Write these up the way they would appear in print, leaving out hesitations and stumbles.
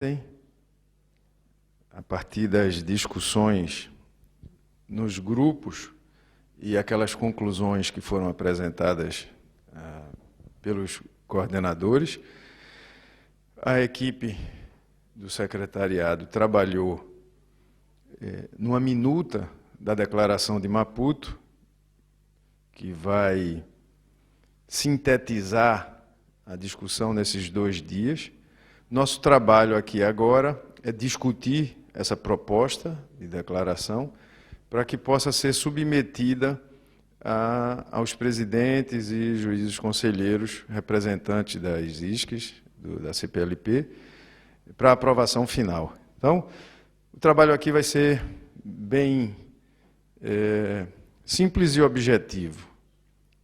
Tem. A partir das discussões nos grupos e aquelas conclusões que foram apresentadas pelos coordenadores, a equipe do secretariado trabalhou numa minuta da Declaração de Maputo, que vai sintetizar a discussão nesses 2 dias. Nosso trabalho aqui agora é discutir essa proposta de declaração para que possa ser submetida aos presidentes e juízes conselheiros, representantes das ISCs, da CPLP, para aprovação final. Então, o trabalho aqui vai ser bem simples e objetivo.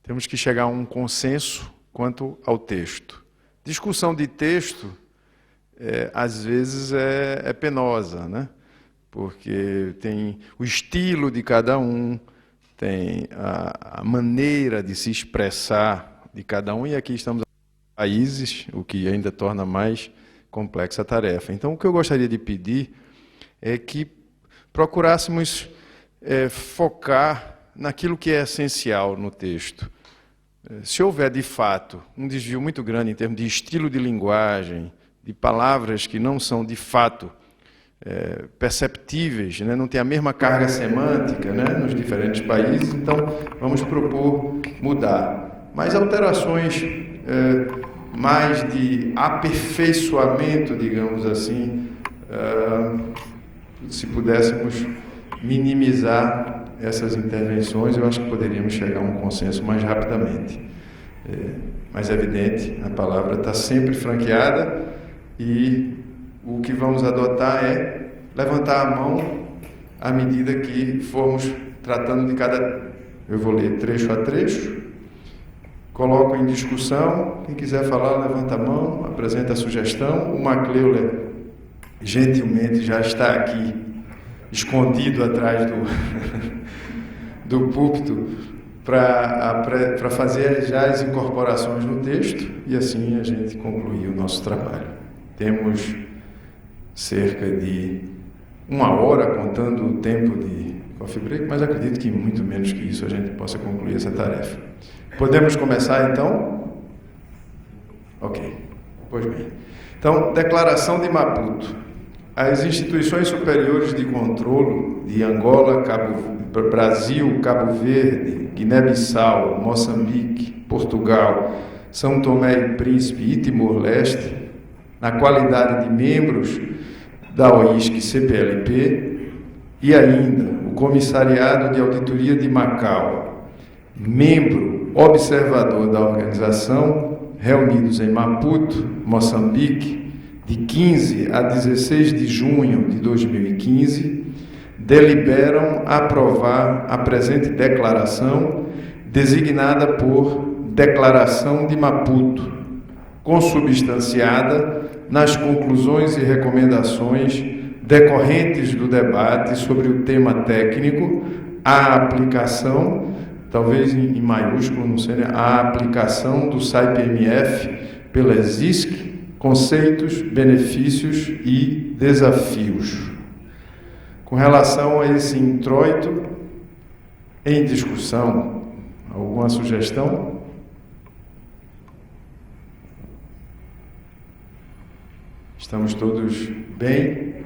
Temos que chegar a um consenso quanto ao texto. Discussão de texto, às vezes, é penosa, né? Porque tem o estilo de cada um, tem a maneira de se expressar de cada um, e aqui estamos em países, o que ainda torna mais complexa a tarefa. Então, o que eu gostaria de pedir é que procurássemos focar naquilo que é essencial no texto. Se houver, de fato, um desvio muito grande em termos de estilo de linguagem, de palavras que não são, de fato, perceptíveis, né? Não tem a mesma carga semântica, né, nos diferentes países, então vamos propor mudar. Mas alterações mais de aperfeiçoamento, digamos assim, se pudéssemos minimizar essas intervenções, eu acho que poderíamos chegar a um consenso mais rapidamente. Mas é evidente, a palavra está sempre franqueada e o que vamos adotar é levantar a mão à medida que formos tratando de cada... Eu vou ler trecho a trecho, coloco em discussão, quem quiser falar, levanta a mão, apresenta a sugestão. O Macleuler, gentilmente, já está aqui, escondido atrás do púlpito, para fazer já as incorporações no texto, e assim a gente concluir o nosso trabalho. Temos cerca de 1 hora, contando o tempo de coffee break, mas acredito que muito menos que isso a gente possa concluir essa tarefa. Podemos começar, então? Ok. Pois bem. Então, Declaração de Maputo. As instituições superiores de controlo de Angola, Brasil, Cabo Verde, Guiné-Bissau, Moçambique, Portugal, São Tomé e Príncipe e Timor-Leste, na qualidade de membros da OISC-CPLP, e ainda o Comissariado de Auditoria de Macau, membro observador da organização, reunidos em Maputo, Moçambique, de 15 a 16 de junho de 2015, deliberam aprovar a presente declaração, designada por Declaração de Maputo, consubstanciada nas conclusões e recomendações decorrentes do debate sobre o tema técnico, a aplicação, talvez em maiúsculo, não sei, né? A aplicação do SAIP-MF pelas ISC, conceitos, benefícios e desafios. Com relação a esse introito, em discussão, alguma sugestão? Estamos todos bem?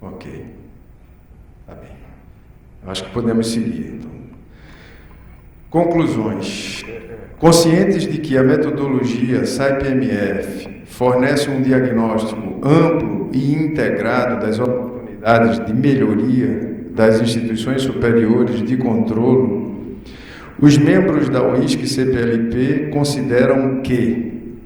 Ok. Está bem. Eu acho que podemos seguir, então. Conclusões. Conscientes de que a metodologia SAIP-MF fornece um diagnóstico amplo e integrado das oportunidades de melhoria das instituições superiores de controlo, os membros da OISC-CPLP consideram que,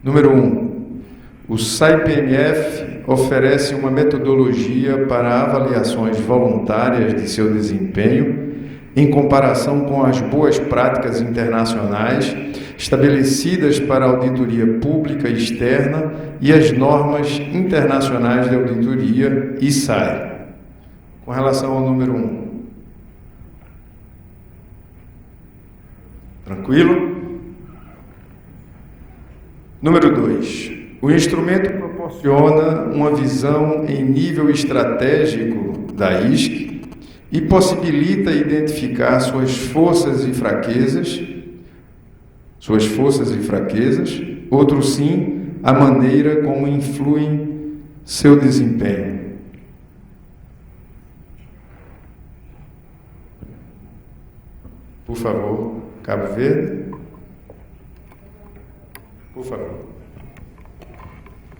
número 1, o SAIP-MF oferece uma metodologia para avaliações voluntárias de seu desempenho em comparação com as boas práticas internacionais estabelecidas para a auditoria pública externa e as normas internacionais de auditoria ISAE. Com relação ao número 1. Tranquilo? Número 2. O instrumento proporciona uma visão em nível estratégico da ISC e possibilita identificar suas forças e fraquezas, outro sim, a maneira como influem seu desempenho. Por favor, Cabo Verde. Por favor.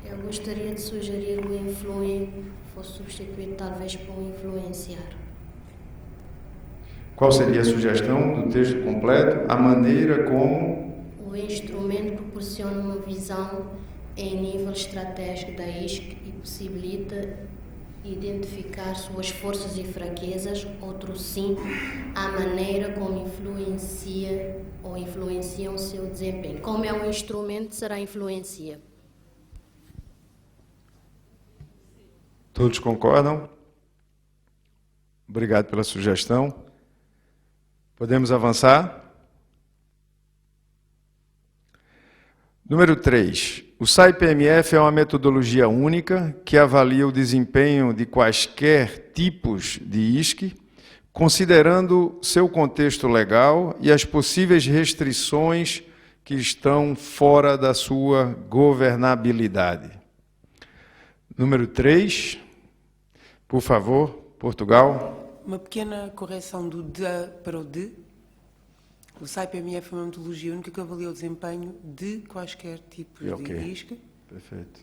Eu gostaria de sugerir o influir fosse substituído talvez por influenciar. Qual seria a sugestão do texto completo? A maneira como o instrumento proporciona uma visão em nível estratégico da ISC e possibilita identificar suas forças e fraquezas, outro sim, a maneira como influencia ou influenciam o seu desempenho. Como é um instrumento, será influencia. Todos concordam? Obrigado pela sugestão. Podemos avançar? Número 3. O SAI-PMF é uma metodologia única que avalia o desempenho de quaisquer tipos de ISC, considerando seu contexto legal e as possíveis restrições que estão fora da sua governabilidade. Número 3. Por favor, Portugal. Uma pequena correção do "de" para o "de". O SAI-PMF é uma metodologia única que avalia o desempenho de quaisquer tipos de ISC. Perfeito.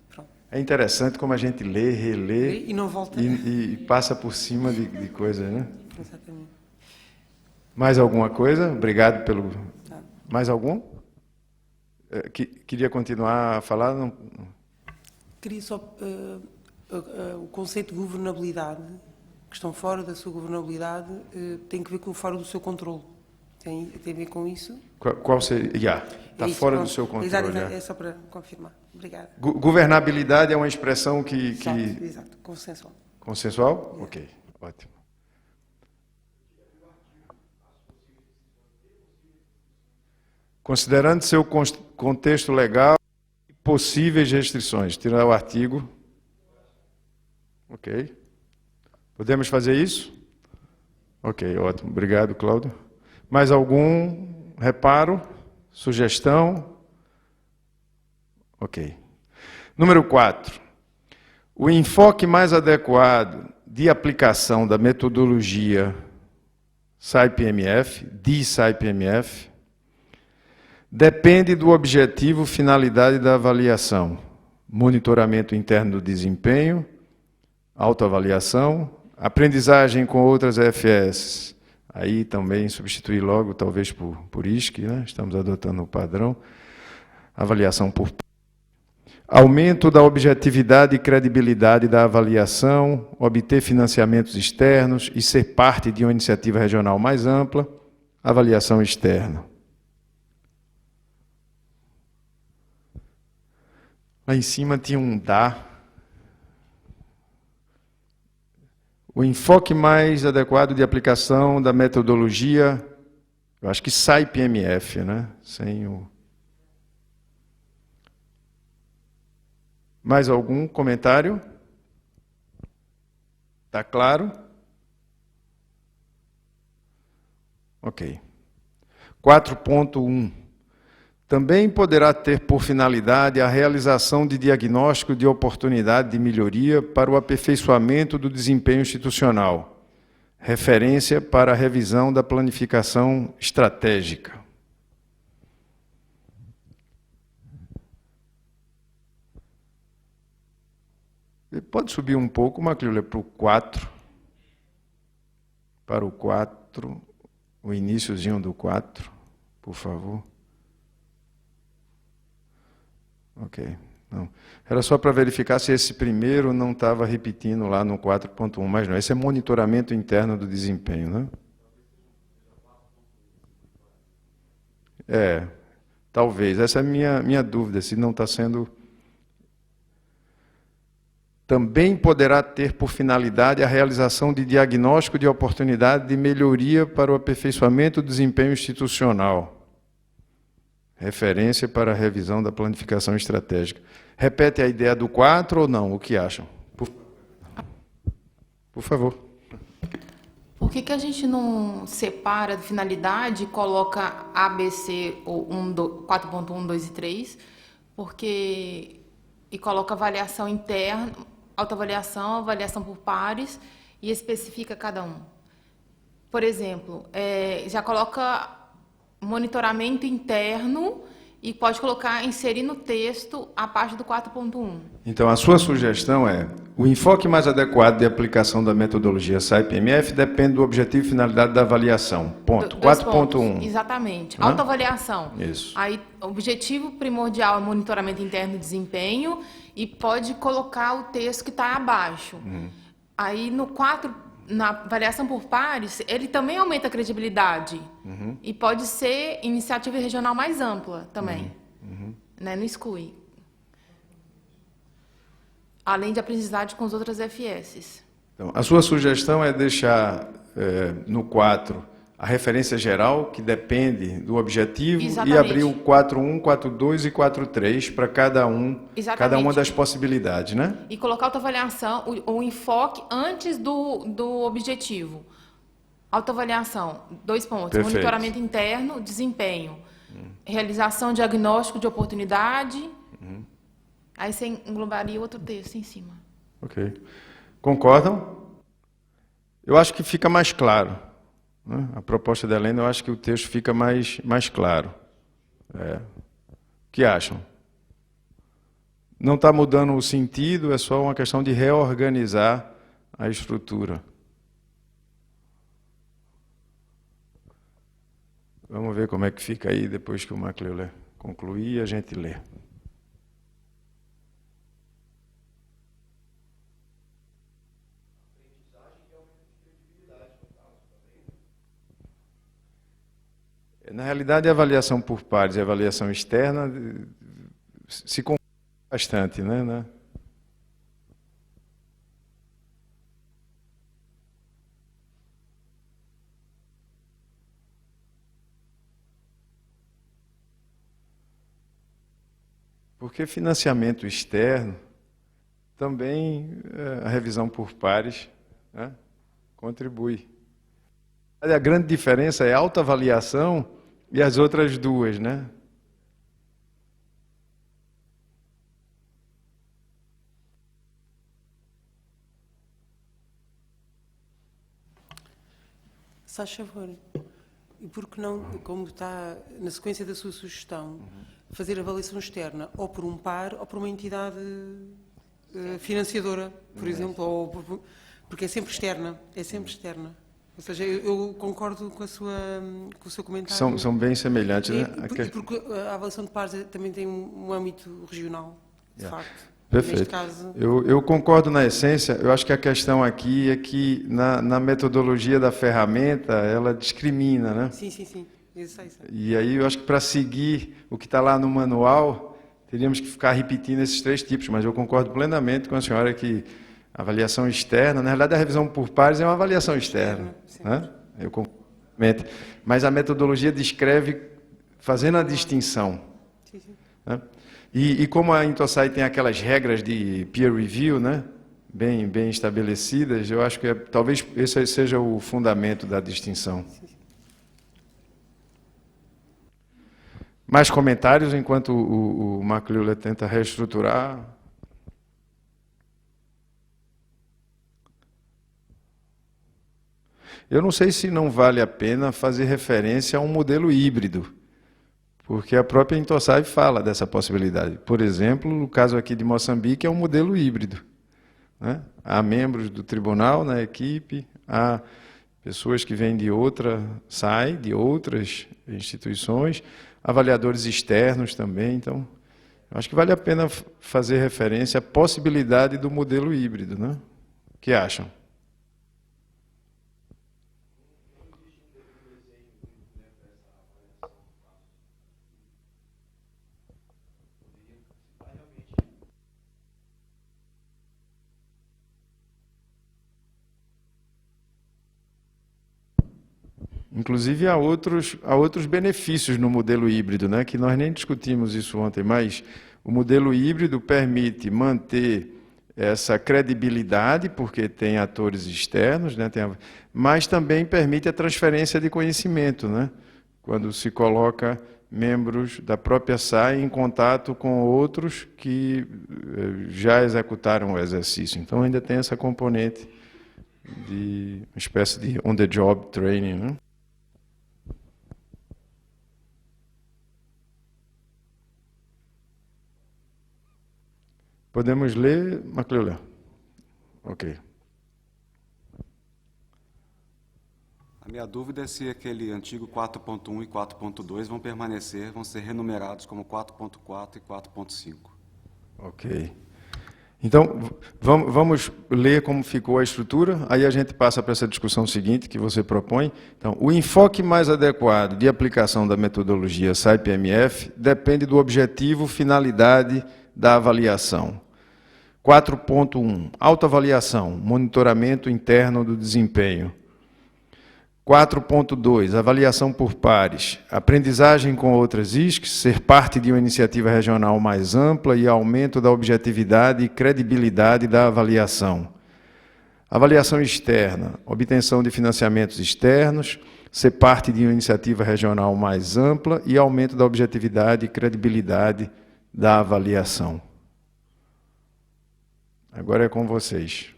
Pronto. É interessante como a gente lê, relê e não volta. E passa por cima de coisas, né? Exatamente. Mais alguma coisa? Obrigado pelo... Mais algum? Queria continuar a falar? Não. Queria só... o conceito de governabilidade, que estão fora da sua governabilidade, tem que ver com fora do seu controle. Tem a ver com isso? Qual seria? Está fora do seu controle. Exato, é só para confirmar. Obrigada. Governabilidade é uma expressão que... Exato, consensual. Consensual? É. Ok, ótimo. Considerando seu contexto legal e possíveis restrições. Tirar o artigo. Ok. Podemos fazer isso? Ok, ótimo. Obrigado, Cláudio. Mais algum reparo? Sugestão? Ok. Número 4. O enfoque mais adequado de aplicação da metodologia SAI-PMF, de SAI-PMF, depende do objetivo, finalidade da avaliação. Monitoramento interno do desempenho, autoavaliação, aprendizagem com outras FS. Aí também substituir logo, talvez, por ISC, né? Estamos adotando o padrão. Avaliação por... Aumento da objetividade e credibilidade da avaliação, obter financiamentos externos e ser parte de uma iniciativa regional mais ampla. Avaliação externa. Lá em cima tinha um "dá". O enfoque mais adequado de aplicação da metodologia, eu acho que SAI-PMF, né? Sem o... Mais algum comentário? Está claro? Ok. 4.1. Também poderá ter por finalidade a realização de diagnóstico de oportunidade de melhoria para o aperfeiçoamento do desempenho institucional, referência para a revisão da planificação estratégica. Pode subir um pouco, Maclila, para o 4. Para o 4, o iniciozinho do 4, por favor. Ok. Não. Era só para verificar se esse primeiro não estava repetindo lá no 4.1, mas não. Esse é monitoramento interno do desempenho, né? Talvez. Essa é a minha dúvida, se não está sendo... Também poderá ter por finalidade a realização de diagnóstico de oportunidade de melhoria para o aperfeiçoamento do desempenho institucional. referência para a revisão da planificação estratégica. Repete a ideia do 4 ou não? O que acham? Por favor. Por que a gente não separa de finalidade e coloca A, B, C, ou 4.1, 2 e 3? E coloca avaliação interna, autoavaliação, avaliação por pares e especifica cada um. Por exemplo, já coloca monitoramento interno e pode inserir no texto a parte do 4.1. Então, a sua sugestão é: o enfoque mais adequado de aplicação da metodologia SAI-PMF depende do objetivo e finalidade da avaliação. Ponto. 4.1. Exatamente. Autoavaliação. Isso. Aí, objetivo primordial é monitoramento interno e desempenho e pode colocar o texto que está abaixo. Aí, no 4, na avaliação por pares, ele também aumenta a credibilidade. E pode ser iniciativa regional mais ampla também. Né? Não exclui. Além de aprendizagem com as outras FS. Então, a sua sugestão é deixar no 4 a referência geral, que depende do objetivo, Exatamente. e abrir o 4.1, 4.2 e 4.3 para cada uma das possibilidades, né? E colocar autoavaliação, o enfoque antes do objetivo. Autoavaliação, 2 pontos. Perfeito. Monitoramento interno, desempenho. Realização diagnóstico de oportunidade. Aí você englobaria outro texto em cima. Ok. Concordam? Eu acho que fica mais claro. Né? A proposta da Helena, eu acho que o texto fica mais claro. O que acham? Não está mudando o sentido, é só uma questão de reorganizar a estrutura. Vamos ver como é que fica aí, depois que o McLeuler concluir, a gente lê. Na realidade, a avaliação por pares e a avaliação externa se confundem bastante, né? Porque financiamento externo, também a revisão por pares, né, contribui. A grande diferença é a autoavaliação e as outras duas, né? Se faz favor, e por que não, como está na sequência da sua sugestão, fazer avaliação externa ou por um par ou por uma entidade financiadora, por exemplo, porque é sempre externa, Ou seja, eu concordo com o seu comentário. São bem semelhantes, né? Porque a avaliação de pares também tem um âmbito regional, de facto. Perfeito. Neste caso... Eu concordo na essência. Eu acho que a questão aqui é que na metodologia da ferramenta ela discrimina, né? Sim. Isso. E aí eu acho que para seguir o que está lá no manual, teríamos que ficar repetindo esses 3 tipos, mas eu concordo plenamente com a senhora que a avaliação externa, na realidade a revisão por pares é uma avaliação externa, né? Eu concordo, mas a metodologia descreve fazendo a distinção. Sim. Né? E como a Intosai tem aquelas regras de peer review, né, bem estabelecidas, eu acho que talvez esse seja o fundamento da distinção. Mais comentários enquanto o McLeuler tenta reestruturar? Eu não sei se não vale a pena fazer referência a um modelo híbrido, porque a própria Intosai fala dessa possibilidade. Por exemplo, no caso aqui de Moçambique, é um modelo híbrido, né? Há membros do tribunal na equipe, há pessoas que vêm de outra SAI, de outras instituições, avaliadores externos também. Então, eu acho que vale a pena fazer referência à possibilidade do modelo híbrido, né? O que acham? Inclusive, há outros benefícios no modelo híbrido, né, que nós nem discutimos isso ontem, mas o modelo híbrido permite manter essa credibilidade, porque tem atores externos, né, mas também permite a transferência de conhecimento, né, quando se coloca membros da própria SAI em contato com outros que já executaram o exercício. Então, ainda tem essa componente de uma espécie de on-the-job training, né? Podemos ler, Macleula? Ok. A minha dúvida é se aquele antigo 4.1 e 4.2 vão ser renumerados como 4.4 e 4.5. Ok. Então, vamos ler como ficou a estrutura, aí a gente passa para essa discussão seguinte que você propõe. Então, o enfoque mais adequado de aplicação da metodologia SAI-PMF depende do objetivo, finalidade da avaliação. 4.1, autoavaliação, monitoramento interno do desempenho. 4.2, avaliação por pares, aprendizagem com outras ISCs, ser parte de uma iniciativa regional mais ampla e aumento da objetividade e credibilidade da avaliação. Avaliação externa, obtenção de financiamentos externos, ser parte de uma iniciativa regional mais ampla e aumento da objetividade e credibilidade da avaliação. Agora é com vocês.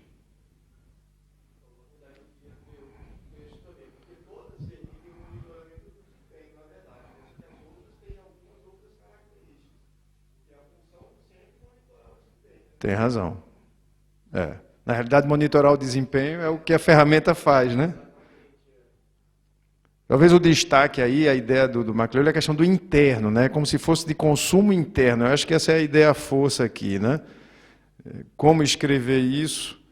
Tem razão. Na realidade, monitorar o desempenho é o que a ferramenta faz, né? Talvez o destaque aí, a ideia do Macleula é a questão do interno, né? Como se fosse de consumo interno. Eu acho que essa é a ideia força aqui, né? Como escrever isso?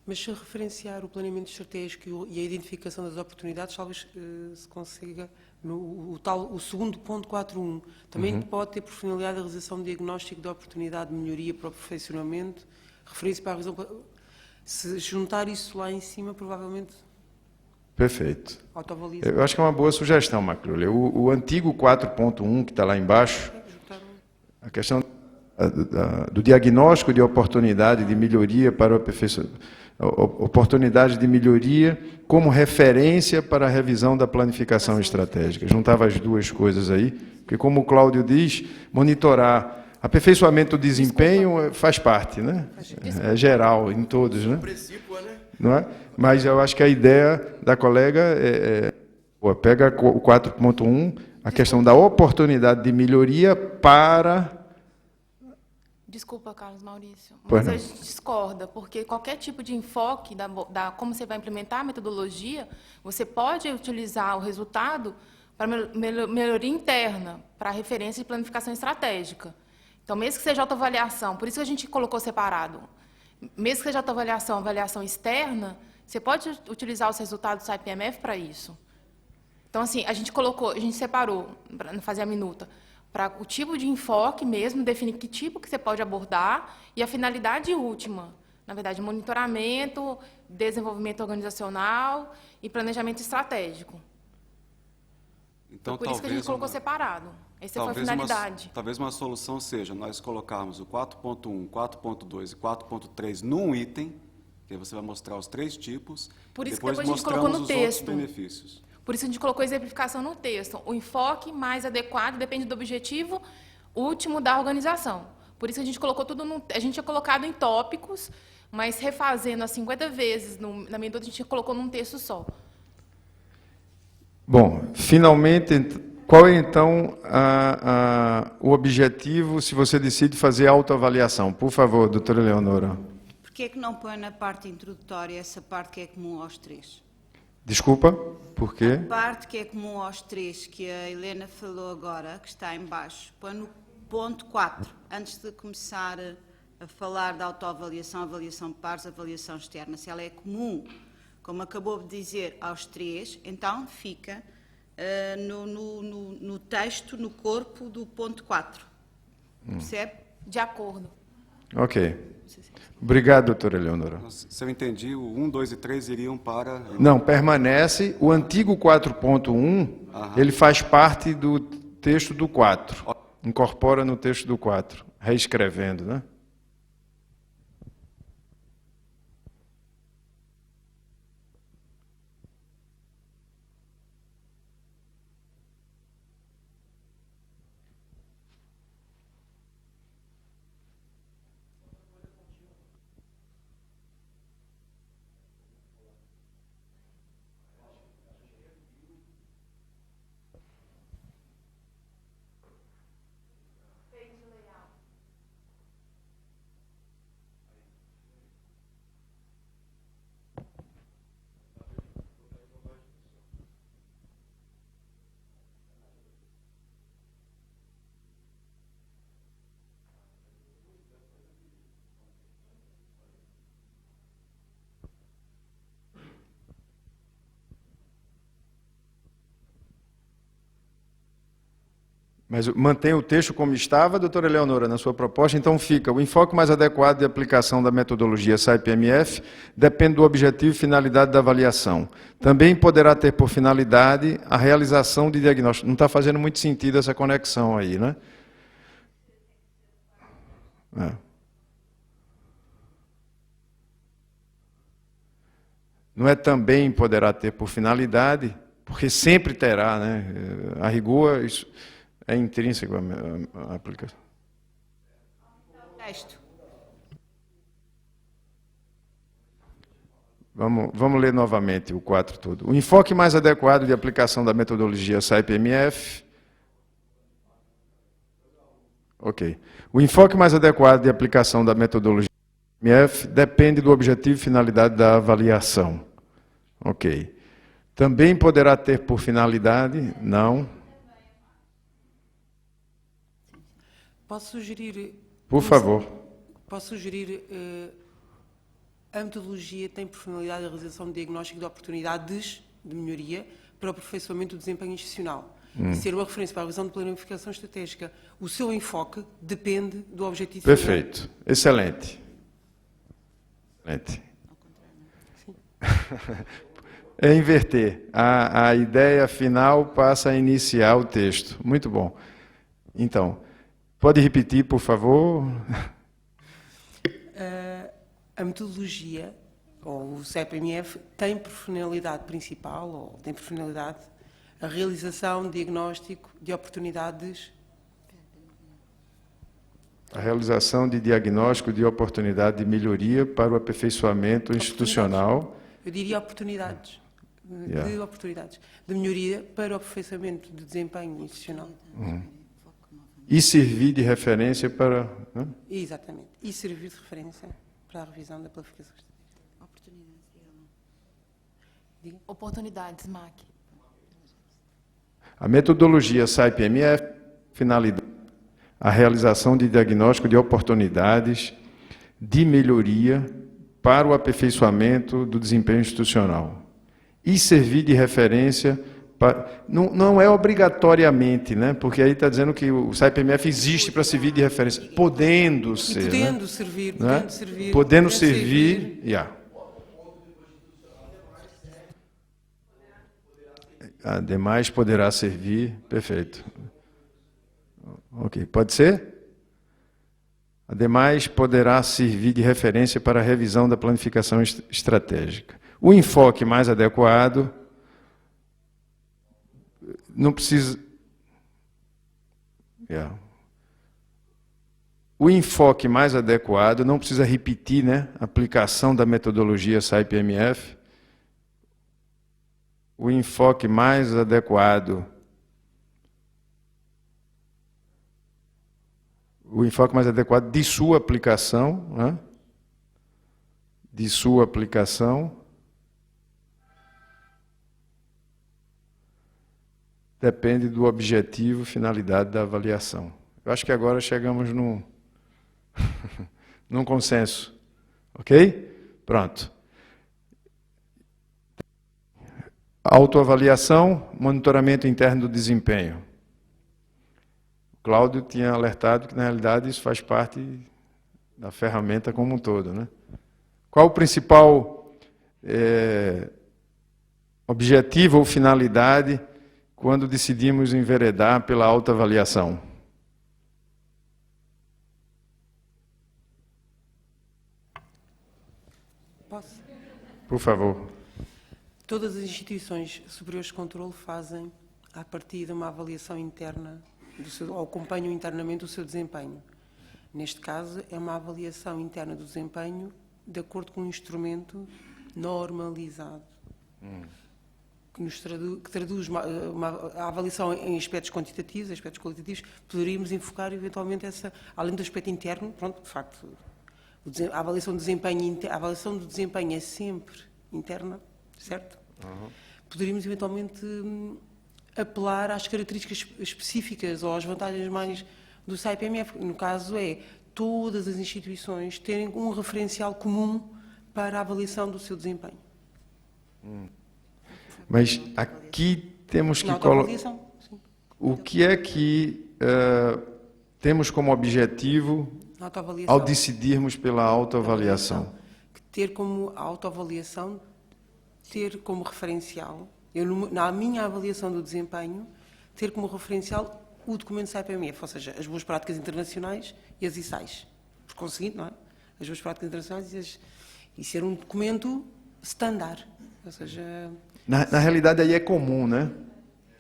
Mas se referenciar o planeamento estratégico e a identificação das oportunidades, talvez se consiga, o segundo ponto 4.1, também pode ter por finalidade a realização de diagnóstico de oportunidade de melhoria para o aperfeiçoamento, referir-se para a razão. Se juntar isso lá em cima, provavelmente... Perfeito. Autoavaliação. Eu acho que é uma boa sugestão, Macleula. O antigo 4.1, que está lá embaixo, a questão do diagnóstico de oportunidade de melhoria para o aperfeiçoamento, oportunidade de melhoria como referência para a revisão da planificação estratégica. Juntava as duas coisas aí, porque, como o Cláudio diz, monitorar aperfeiçoamento do desempenho faz parte, né? É geral, em todos, né? Não é? Mas eu acho que a ideia da colega pega o 4.1, a questão da oportunidade de melhoria para... Desculpa, Carlos Maurício, mas a gente discorda, porque qualquer tipo de enfoque como você vai implementar a metodologia, você pode utilizar o resultado para melhoria interna, para referência de planificação estratégica. Então, mesmo que seja autoavaliação, por isso que a gente colocou separado, mesmo que seja autoavaliação, avaliação externa, você pode utilizar os resultados do SAI-PMF para isso. Então, assim, a gente separou, para não fazer a minuta, para o tipo de enfoque mesmo, definir que tipo que você pode abordar e a finalidade última, na verdade, monitoramento, desenvolvimento organizacional e planejamento estratégico. Então, por isso que a gente colocou separado. Essa foi a finalidade. Talvez uma solução seja nós colocarmos o 4.1, 4.2 e 4.3 num item, que aí você vai mostrar os 3 tipos, por isso depois que depois a gente colocou no texto. Benefícios. Por isso a gente colocou a exemplificação no texto. O enfoque mais adequado depende do objetivo último da organização. Por isso a gente colocou tudo a gente tinha colocado em tópicos, mas refazendo as 50 vezes na minuta a gente colocou num texto só. Bom, finalmente, qual é então o objetivo se você decide fazer autoavaliação? Por favor, doutora Leonora. Por que é que não põe na parte introdutória essa parte que é comum aos 3? Desculpa, por quê? A parte que é comum aos 3, que a Helena falou agora, que está em baixo, põe no ponto 4, antes de começar a falar da autoavaliação, avaliação de pares, avaliação externa. Se ela é comum, como acabou de dizer, aos 3, então fica no texto, no corpo do ponto 4. Percebe? De acordo. Ok. Obrigado, doutora Eleonora. Se eu entendi, o 1, 2 e 3 iriam para... Não, permanece. O antigo 4.1, ele faz parte do texto do 4. Incorpora no texto do 4, reescrevendo, né? Mas mantém o texto como estava, doutora Eleonora, na sua proposta, então fica: o enfoque mais adequado de aplicação da metodologia SAIP-MF depende do objetivo e finalidade da avaliação. Também poderá ter por finalidade a realização de diagnóstico. Não está fazendo muito sentido essa conexão aí, né? Não é também poderá ter por finalidade, porque sempre terá, né? A rigor, isso é intrínseco à aplicação. Texto. Vamos ler novamente o 4 todo. O enfoque mais adequado de aplicação da metodologia SAIP-MF... Ok. O enfoque mais adequado de aplicação da metodologia SAIP-MF depende do objetivo e finalidade da avaliação. Ok. Também poderá ter por finalidade... Não. Posso sugerir... Por favor. Posso sugerir... a metodologia tem por finalidade a realização de diagnóstico de oportunidades de melhoria para o aperfeiçoamento do desempenho institucional. E ser uma referência para a revisão de planificação estratégica. O seu enfoque depende do objetivo final. Perfeito. Excelente. Excelente. É inverter. A ideia final passa a iniciar o texto. Muito bom. Então, pode repetir, por favor? A metodologia, ou o SAIP-MF, tem por finalidade principal, ou tem por finalidade, a realização de diagnóstico de oportunidades. A realização de diagnóstico de oportunidade de melhoria para o aperfeiçoamento institucional. Eu diria oportunidades. De oportunidades. De melhoria para o aperfeiçoamento do desempenho institucional. E servir de referência para... Né? Exatamente. E servir de referência para a revisão da planificação estratégica. Oportunidades, MAC. A metodologia SAIP-MF finalidade a realização de diagnóstico de oportunidades de melhoria para o aperfeiçoamento do desempenho institucional. E servir de referência para... Não é obrigatoriamente, né? Porque aí está dizendo que o SAIP-MF existe para servir de referência, podendo ser. Podendo né? servir, Né? podendo servir. Podendo servir. Ademais, poderá servir. Perfeito. Ok, pode ser? Ademais, poderá servir de referência para a revisão da planificação estratégica. O enfoque mais adequado não precisa... O enfoque mais adequado não precisa repetir, né? A aplicação da metodologia SAIP-MF. O enfoque mais adequado... O enfoque mais adequado de sua aplicação, né? De sua aplicação, depende do objetivo e finalidade da avaliação. Eu acho que agora chegamos num consenso. Ok? Pronto. Autoavaliação, monitoramento interno do desempenho. Cláudio tinha alertado que, na realidade, isso faz parte da ferramenta como um todo, né? Qual o principal objetivo ou finalidade quando decidimos enveredar pela autoavaliação? Posso? Por favor. Todas as instituições superiores de controle fazem, a partir de uma avaliação interna, ou acompanham internamente o seu desempenho. Neste caso, é uma avaliação interna do desempenho de acordo com um instrumento normalizado, que traduz a avaliação em aspectos quantitativos, aspectos qualitativos. Poderíamos enfocar, eventualmente, além do aspecto interno, pronto, de facto, a avaliação do desempenho é sempre interna, certo? Poderíamos, eventualmente, apelar às características específicas ou às vantagens mais do SAI-PMF. No caso, todas as instituições terem um referencial comum para a avaliação do seu desempenho. Mas aqui temos que colocar... O que é que temos como objetivo ao decidirmos pela autoavaliação? Ter como autoavaliação, ter como referencial, na minha avaliação do desempenho, ter como referencial o documento SAI-PMF, ou seja, as boas práticas internacionais e as ISAIs. Por conseguinte, não é? As boas práticas internacionais e ser um documento standard, ou seja... Na realidade, aí é comum, né?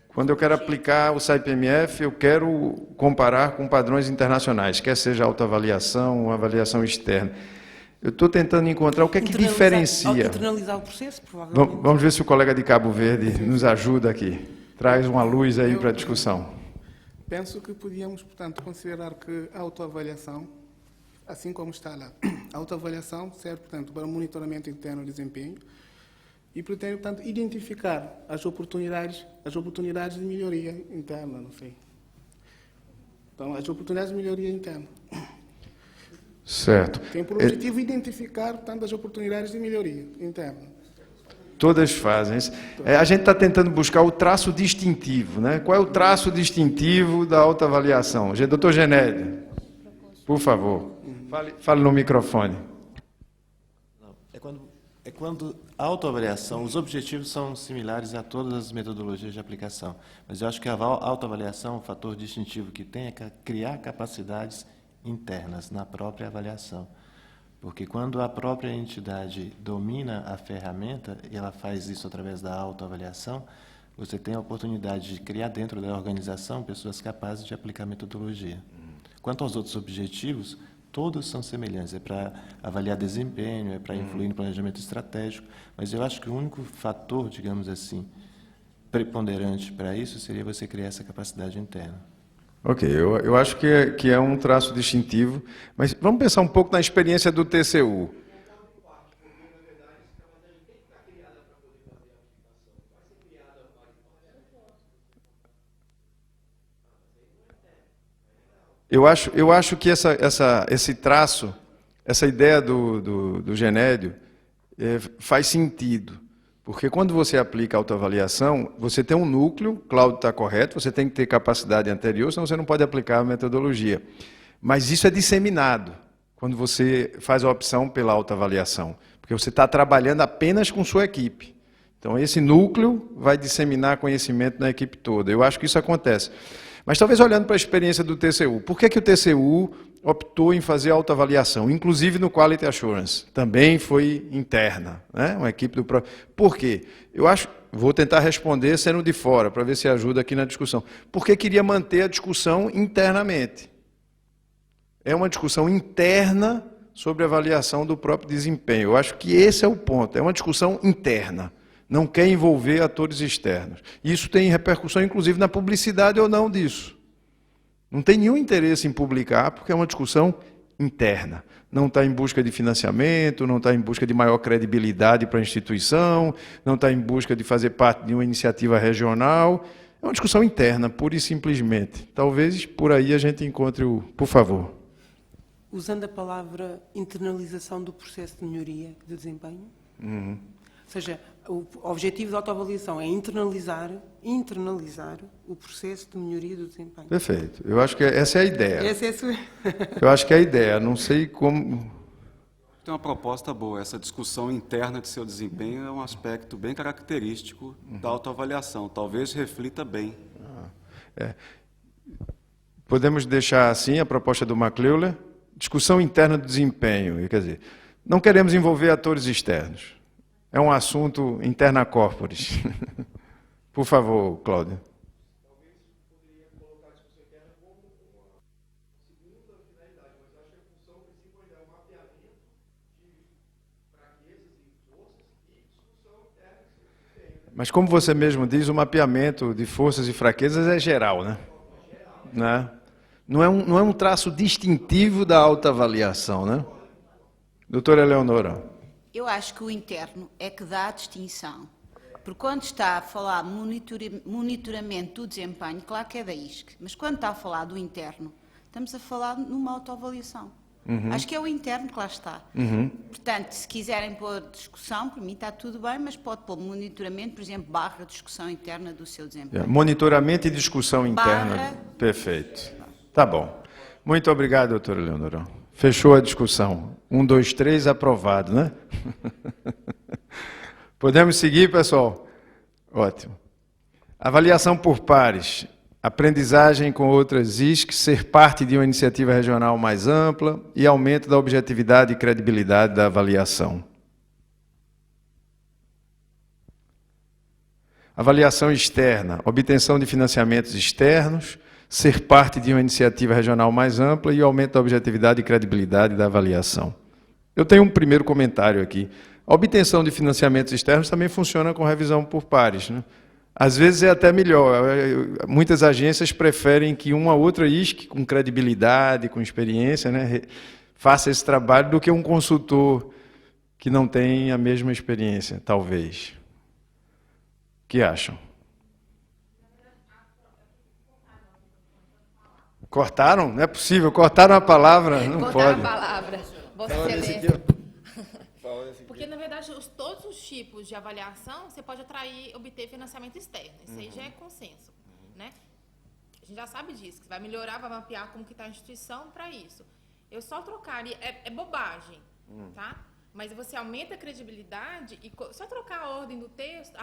Quando eu quero aplicar o SAI-PMF, eu quero comparar com padrões internacionais, quer seja autoavaliação ou avaliação externa. Eu estou tentando encontrar o que é que diferencia. Internalizar o processo, provavelmente. Vamos ver se o colega de Cabo Verde nos ajuda aqui. Traz uma luz aí para a discussão. Penso que podíamos, portanto, considerar que a autoavaliação, assim como está lá, a autoavaliação serve, portanto, para o monitoramento interno do desempenho e pretende, portanto, identificar as oportunidades de melhoria interna, não sei. Então, as oportunidades de melhoria interna. Certo. Tem por objetivo identificar, portanto, as oportunidades de melhoria interna. Todas fazem isso. A gente está tentando buscar o traço distintivo, né? Qual é o traço distintivo da autoavaliação? Doutor Genédio, por favor, fale no microfone. É quando a autoavaliação, os objetivos são similares a todas as metodologias de aplicação, mas eu acho que a autoavaliação, o fator distintivo que tem é criar capacidades internas na própria avaliação. Porque quando a própria entidade domina a ferramenta, e ela faz isso através da autoavaliação, você tem a oportunidade de criar dentro da organização pessoas capazes de aplicar metodologia. Quanto aos outros objetivos, todos são semelhantes. É para avaliar desempenho, é para influir no planejamento estratégico, mas eu acho que o único fator, digamos assim, preponderante para isso seria você criar essa capacidade interna. Ok, eu acho que é um traço distintivo, mas vamos pensar um pouco na experiência do TCU. Eu acho que esse traço, essa ideia do Genédio, faz sentido. Porque quando você aplica a autoavaliação, você tem um núcleo, Cláudio está correto, você tem que ter capacidade anterior, senão você não pode aplicar a metodologia. Mas isso é disseminado quando você faz a opção pela autoavaliação, porque você está trabalhando apenas com sua equipe. Então, esse núcleo vai disseminar conhecimento na equipe toda. Eu acho que isso acontece. Mas talvez olhando para a experiência do TCU, por que o TCU optou em fazer autoavaliação, inclusive no Quality Assurance? Também foi interna, né? Uma equipe do próprio. Por quê? Eu acho, vou tentar responder sendo de fora, para ver se ajuda aqui na discussão. Porque queria manter a discussão internamente. É uma discussão interna sobre a avaliação do próprio desempenho. Eu acho que esse é o ponto, é uma discussão interna. Não quer envolver atores externos. Isso tem repercussão, inclusive, na publicidade ou não disso. Não tem nenhum interesse em publicar, porque é uma discussão interna. Não está em busca de financiamento, não está em busca de maior credibilidade para a instituição, não está em busca de fazer parte de uma iniciativa regional. É uma discussão interna, pura e simplesmente. Talvez por aí a gente encontre o... Por favor. Usando a palavra internalização do processo de melhoria do desempenho, ou seja, O objetivo da autoavaliação é internalizar o processo de melhoria do desempenho. Perfeito. Eu acho que essa é a ideia. Essa é a sua... Eu acho que é a ideia. Não sei como... Tem uma proposta boa. Essa discussão interna de seu desempenho é um aspecto bem característico da autoavaliação. Talvez reflita bem. Podemos deixar assim a proposta do McCleuler? Discussão interna do desempenho. Quer dizer, não queremos envolver atores externos. É um assunto interna corporis. Por favor, Cláudio. Mas como você mesmo diz, o mapeamento de forças e fraquezas é geral, né? Não é um traço distintivo da autoavaliação, né? Doutora Eleonora. Eu acho que o interno é que dá a distinção. Porque quando está a falar monitoramento do desempenho, claro que é da ISC, mas quando está a falar do interno, estamos a falar numa autoavaliação. Acho que é o interno que lá está. Portanto, se quiserem pôr discussão, para mim está tudo bem, mas pode pôr monitoramento, por exemplo, / discussão interna do seu desempenho. Monitoramento e discussão interna. Perfeito. Tá bom. Muito obrigado, doutora Eleonora. Fechou a discussão. 1, 2, 3, aprovado, né? Podemos seguir, pessoal? Ótimo. Avaliação por pares. Aprendizagem com outras ISC, ser parte de uma iniciativa regional mais ampla e aumento da objetividade e credibilidade da avaliação. Avaliação externa, obtenção de financiamentos externos, ser parte de uma iniciativa regional mais ampla e aumento da objetividade e credibilidade da avaliação. Eu tenho um primeiro comentário aqui. A obtenção de financiamentos externos também funciona com revisão por pares, né? Às vezes é até melhor. Muitas agências preferem que uma outra ISC, com credibilidade, com experiência, né, faça esse trabalho do que um consultor que não tem a mesma experiência, talvez. O que acham? Cortaram? Não é possível. Cortaram a palavra. Não pode. Cortaram a palavra. Porque, na verdade, todos os tipos de avaliação, você pode obter financiamento externo. Isso aí já é consenso, né? A gente já sabe disso, que você vai melhorar, vai mapear como que está a instituição para isso. Eu só trocaria, é bobagem, tá? Mas você aumenta a credibilidade e só trocar a ordem do texto,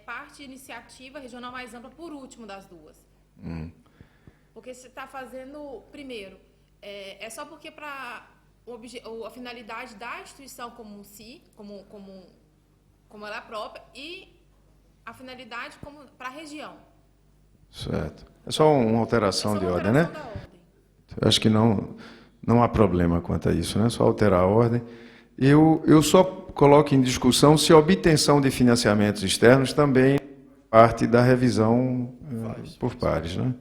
parte iniciativa regional mais ampla por último das duas. Porque você está fazendo, primeiro, é só porque para a finalidade da instituição como ela própria e a finalidade para a região. Certo. É só uma alteração de ordem, né? Eu acho que não há problema quanto a isso, né? Só alterar a ordem. Eu só coloco em discussão se a obtenção de financiamentos externos também é parte da revisão por pares, né?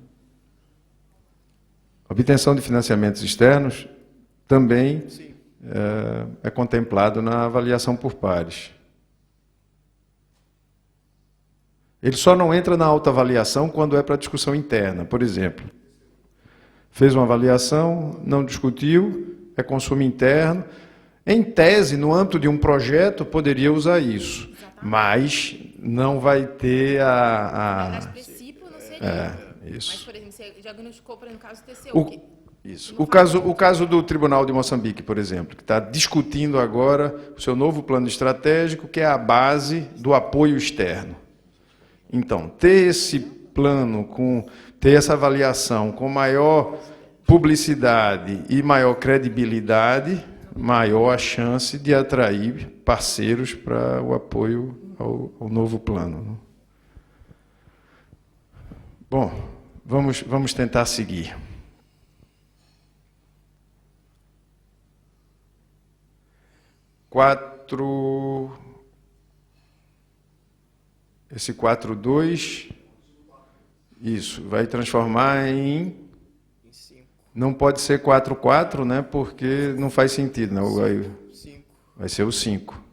A obtenção de financiamentos externos também é contemplado na avaliação por pares. Ele só não entra na autoavaliação quando é para discussão interna. Por exemplo, fez uma avaliação, não discutiu, é consumo interno. Em tese, no âmbito de um projeto, poderia usar isso. Exatamente. Mas não vai ter Na verdade, princípio não seria. Isso. Mas, por exemplo, você diagnosticou, por exemplo, no caso do TCU. Isso. O caso do Tribunal de Moçambique, por exemplo, que está discutindo agora o seu novo plano estratégico, que é a base do apoio externo. Então, ter esse plano, ter essa avaliação com maior publicidade e maior credibilidade, maior a chance de atrair parceiros para o apoio ao novo plano. Bom, vamos tentar seguir. Esse 4.2, isso, vai transformar em 5. Não pode ser 4.4, né? Porque não faz sentido, né? Vai ser o 5.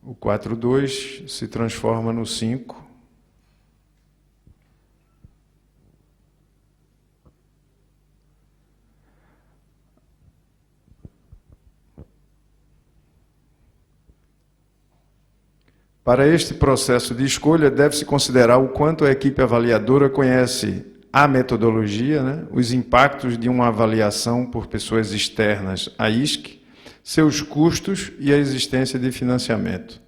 O 4.2 se transforma no 5. Para este processo de escolha, deve-se considerar o quanto a equipe avaliadora conhece a metodologia, né, os impactos de uma avaliação por pessoas externas à ISC, seus custos e a existência de financiamento.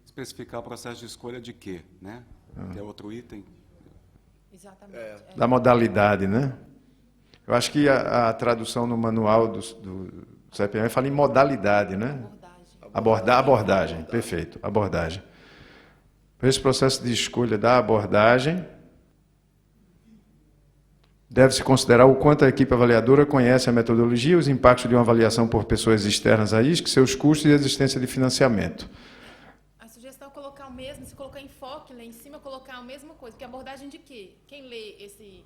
Especificar o processo de escolha de quê, né? Que é outro item. Exatamente. Da modalidade, né? Eu acho que a tradução no manual do CPM fala em modalidade, né? Abordagem, perfeito, abordagem. Para esse processo de escolha da abordagem, deve-se considerar o quanto a equipe avaliadora conhece a metodologia, os impactos de uma avaliação por pessoas externas à ISC, seus custos e a existência de financiamento. A sugestão é colocar o mesmo, se colocar enfoque lá em cima, colocar a mesma coisa. Porque abordagem de quê? Quem lê esse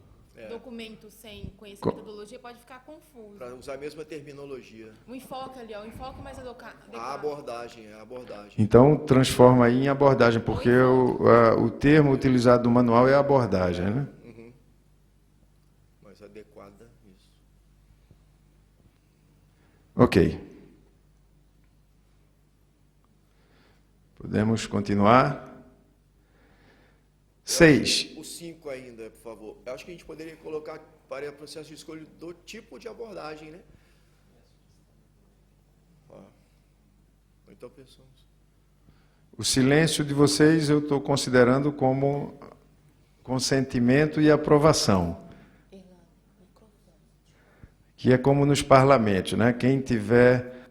documento sem conhecer a metodologia pode ficar confuso. Para usar a mesma terminologia. O enfoque ali, o enfoque mais adequado. A abordagem, a abordagem. Então, transforma aí em abordagem, porque o termo utilizado no manual é abordagem, né? Mais adequada, isso. Ok. Podemos continuar? 6. O 5 ainda, por favor. Eu acho que a gente poderia colocar para o processo de escolha do tipo de abordagem, né? Então pensamos. O silêncio de vocês eu estou considerando como consentimento e aprovação. Que é como nos parlamentos, né? Quem tiver,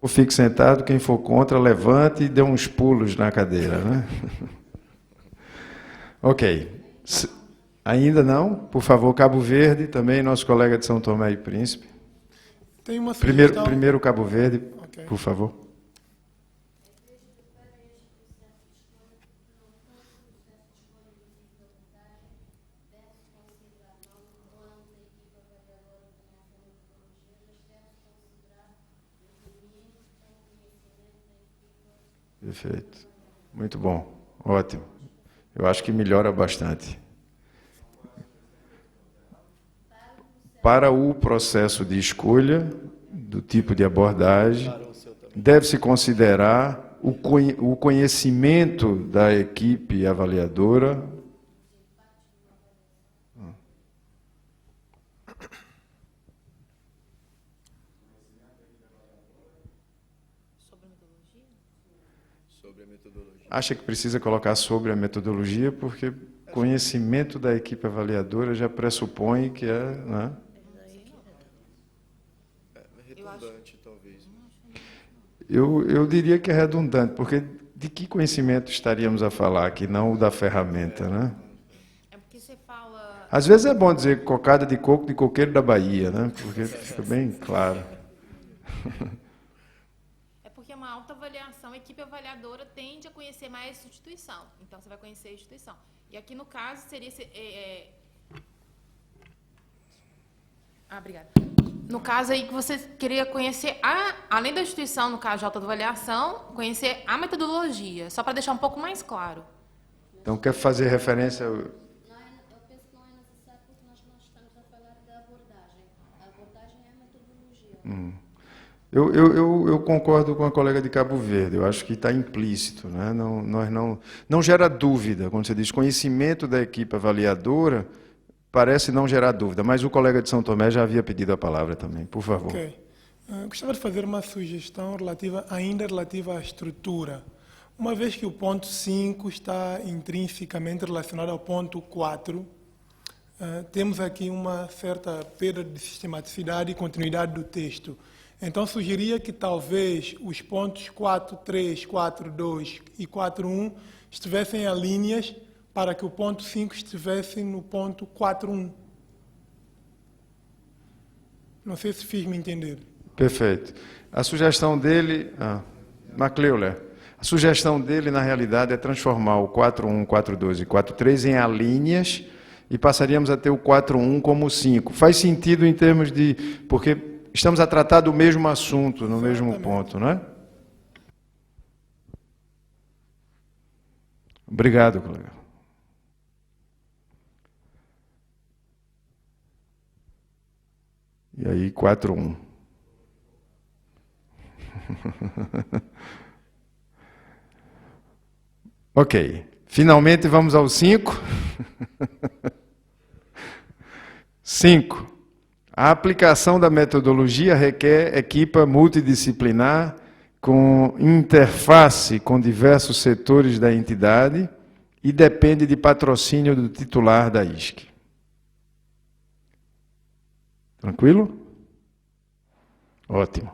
ou fique sentado, quem for contra, levante e dê uns pulos na cadeira, né? Ok. Ainda não? Por favor, Cabo Verde, também nosso colega de São Tomé e Príncipe. Tem uma sugestão... Primeiro Cabo Verde, okay. Por favor. Perfeito. Muito bom. Ótimo. Eu acho que melhora bastante. Para o processo de escolha do tipo de abordagem, deve-se considerar o conhecimento da equipe avaliadora. Sobre a metodologia. Acha que precisa colocar sobre a metodologia, porque conhecimento da equipe avaliadora já pressupõe que é... Né? Redundante, talvez. Eu diria que é redundante, porque de que conhecimento estaríamos a falar aqui, não o da ferramenta, né? É porque você fala... Às vezes é bom dizer cocada de coco de coqueiro da Bahia, né? Porque fica bem claro. É porque uma autoavaliação, a equipe avaliadora tende a conhecer mais a instituição. Então, você vai conhecer a instituição. E aqui, no caso, seria... obrigada. No caso aí que você queria conhecer, além da instituição, no caso de autoavaliação, conhecer a metodologia, só para deixar um pouco mais claro. Então, quer fazer referência... Eu penso que não é necessário porque nós estamos a falar da abordagem. A abordagem é a metodologia. Eu concordo com a colega de Cabo Verde, eu acho que está implícito, né? Não gera dúvida, quando você diz conhecimento da equipe avaliadora, parece não gerar dúvida, mas o colega de São Tomé já havia pedido a palavra também, por favor. Ok. Gostaria de fazer uma sugestão relativa à estrutura. Uma vez que o ponto 5 está intrinsecamente relacionado ao ponto 4, temos aqui uma certa perda de sistematicidade e continuidade do texto. Então, sugeria que talvez os pontos 4.3, 4.2 e 4.1 estivessem em linhas para que o ponto 5 estivesse no ponto 4.1. Não sei se fiz me entender. Perfeito. A sugestão dele... Macleuler, a sugestão dele, na realidade, é transformar o 4.1, 4.2 e 4.3 em alíneas e passaríamos a ter o 4.1 como 5. Faz sentido em termos de... Porque estamos a tratar do mesmo assunto, no mesmo ponto, não é? Obrigado, colega. E aí, 4.1. Ok. Finalmente vamos ao 5. 5. A aplicação da metodologia requer equipa multidisciplinar com interface com diversos setores da entidade e depende de patrocínio do titular da ISC. Tranquilo? Ótimo.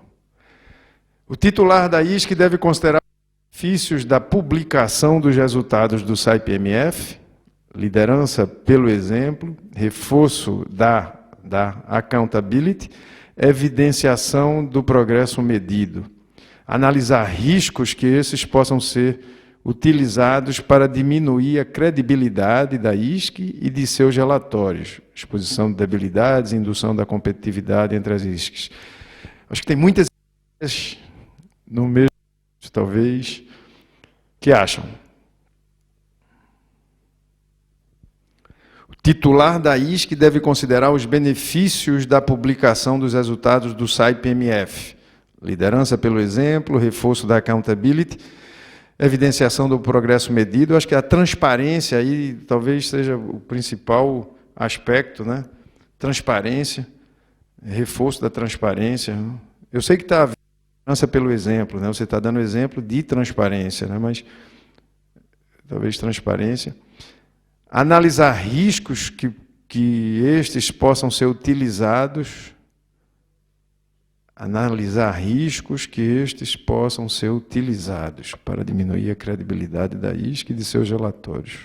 O titular da ISC deve considerar os benefícios da publicação dos resultados do SAI-PMF, liderança pelo exemplo, reforço da accountability, evidenciação do progresso medido, analisar riscos que esses possam ser utilizados para diminuir a credibilidade da ISC e de seus relatórios, exposição de debilidades, indução da competitividade entre as ISCs. Acho que tem muitas ideias no mesmo, talvez, que acham. O titular da ISC deve considerar os benefícios da publicação dos resultados do SAI-PMF, liderança pelo exemplo, reforço da accountability, evidenciação do progresso medido. Eu acho que a transparência aí talvez seja o principal aspecto, né? Transparência, reforço da transparência. Eu sei que está a liderança pelo exemplo, né? Você está dando exemplo de transparência, né? Mas talvez transparência. Analisar riscos que estes possam ser utilizados. Analisar riscos que estes possam ser utilizados para diminuir a credibilidade da ISC e de seus relatórios.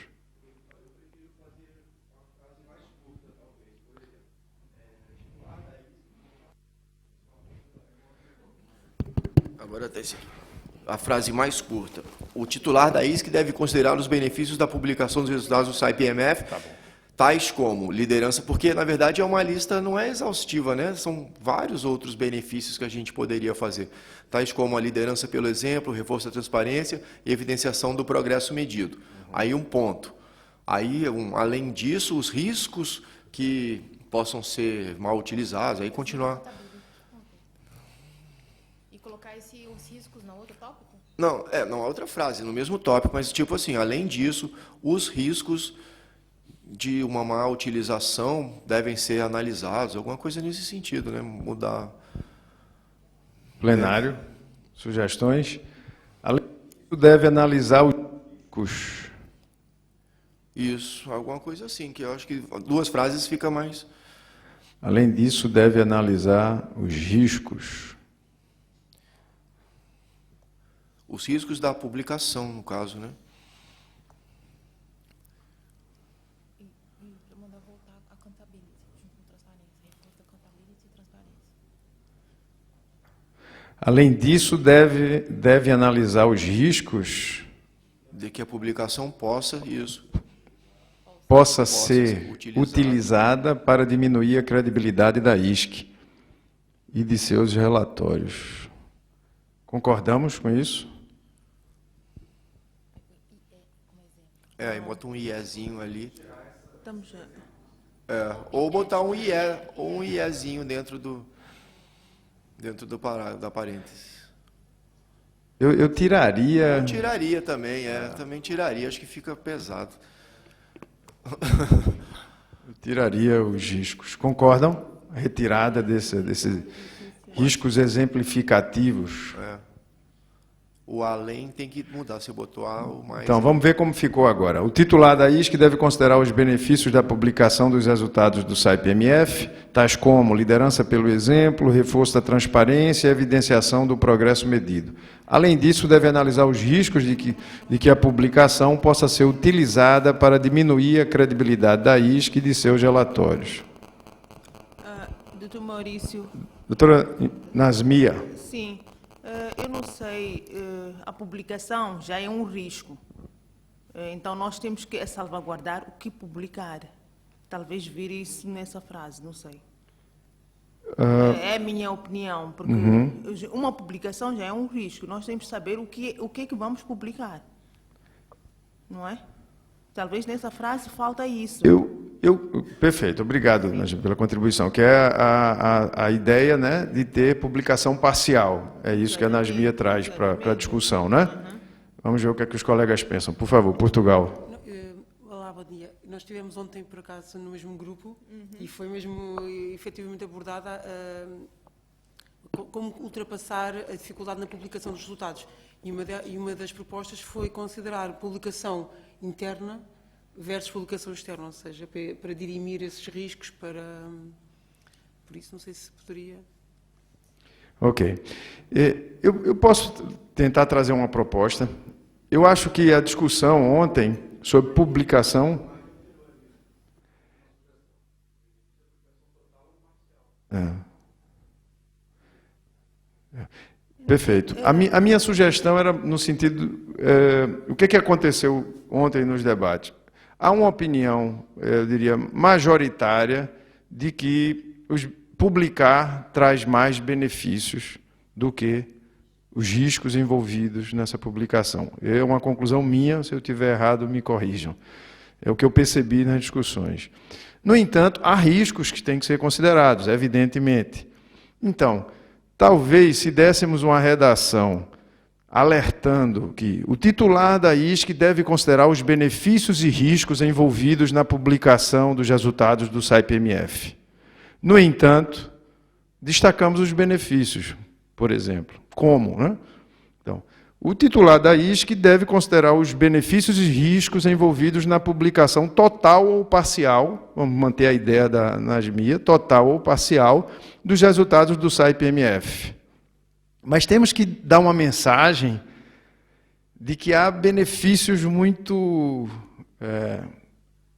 Agora, a frase mais curta. O titular da ISC deve considerar os benefícios da publicação dos resultados do SAI-PMF, tais como liderança, porque, na verdade, é uma lista, não é exaustiva, né? São vários outros benefícios que a gente poderia fazer, tais como a liderança pelo exemplo, reforço da transparência e evidenciação do progresso medido. Aí um ponto. Aí, além disso, os riscos que possam ser mal utilizados, aí continuar... E colocar os riscos na outra tópico? Não, na outra frase, no mesmo tópico, mas tipo assim, além disso, os riscos de uma má utilização devem ser analisados, alguma coisa nesse sentido, né? Mudar. Plenário, sugestões. Além disso, deve analisar os riscos. Isso, alguma coisa assim, que eu acho que 2 frases fica mais... Além disso, deve analisar os riscos. Os riscos da publicação, no caso, né? Além disso, deve analisar os riscos de que a publicação possa ser utilizada para diminuir a credibilidade da ISC e de seus relatórios. Concordamos com isso? Aí bota um IEzinho ali. Estamos já. Ou botar um IEzinho dentro da parêntese. Eu tiraria... Eu tiraria também, também tiraria, acho que fica pesado. Eu tiraria os riscos. Concordam? A retirada desses riscos exemplificativos. O além tem que mudar, você botou o mais... Então, vamos ver como ficou agora. O titular da ISC deve considerar os benefícios da publicação dos resultados do SAI-PMF, tais como liderança pelo exemplo, reforço da transparência e evidenciação do progresso medido. Além disso, deve analisar os riscos de que a publicação possa ser utilizada para diminuir a credibilidade da ISC e de seus relatórios. Doutor Maurício. Doutora Nasmia. Sim. Eu não sei, a publicação já é um risco. Então, nós temos que salvaguardar o que publicar. Talvez vir isso nessa frase, não sei. É a minha opinião, porque uma publicação já é um risco. Nós temos que saber o que é que vamos publicar. Não é? Talvez nessa frase falta isso. Perfeito, obrigado, Najib, pela contribuição, que é a ideia, né, de ter publicação parcial. É isso que a Najmia traz para a discussão, né? Vamos ver o que é que os colegas pensam. Por favor, Portugal. Olá, bom dia. Nós estivemos ontem, por acaso, no mesmo grupo e foi mesmo efetivamente abordada como ultrapassar a dificuldade na publicação dos resultados. E uma das propostas foi considerar publicação interna versus publicação externa, ou seja, para dirimir esses riscos, por isso não sei se poderia... Ok. Eu posso tentar trazer uma proposta. Eu acho que a discussão ontem sobre publicação... Perfeito. A minha sugestão era no sentido... o que aconteceu ontem nos debates? Há uma opinião, eu diria, majoritária de que publicar traz mais benefícios do que os riscos envolvidos nessa publicação. É uma conclusão minha, se eu estiver errado, me corrijam. É o que eu percebi nas discussões. No entanto, há riscos que têm que ser considerados, evidentemente. Então, talvez, se dessemos uma redação alertando que o titular da ISC deve considerar os benefícios e riscos envolvidos na publicação dos resultados do SAIP-MF. No entanto, destacamos os benefícios, por exemplo. Como? Né? Então, o titular da ISC deve considerar os benefícios e riscos envolvidos na publicação total ou parcial, vamos manter a ideia da Nasmia, total ou parcial, dos resultados do SAIP-MF. Mas temos que dar uma mensagem de que há benefícios muito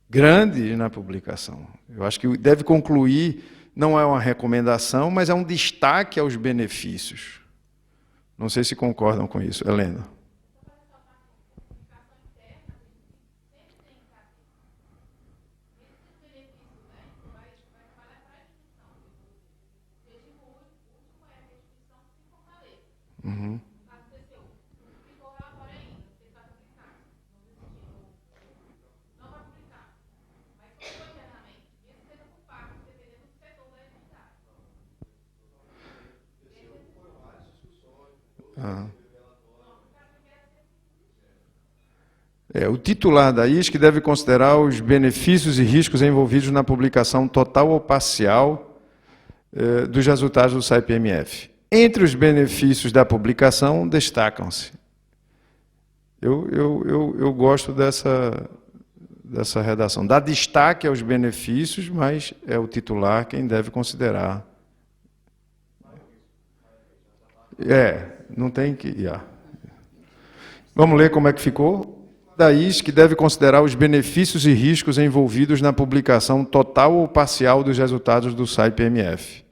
grandes na publicação. Eu acho que deve concluir, não é uma recomendação, mas é um destaque aos benefícios. Não sei se concordam com isso, Helena. Uhum. O titular da ISC deve considerar os benefícios e riscos envolvidos na publicação total ou parcial dos resultados do SAIP-MF. Entre os benefícios da publicação, destacam-se. Eu gosto dessa redação. Dá destaque aos benefícios, mas é o titular quem deve considerar. Não tem que... Vamos ler como é que ficou? Da ISC deve considerar os benefícios e riscos envolvidos na publicação total ou parcial dos resultados do SAIP-MF.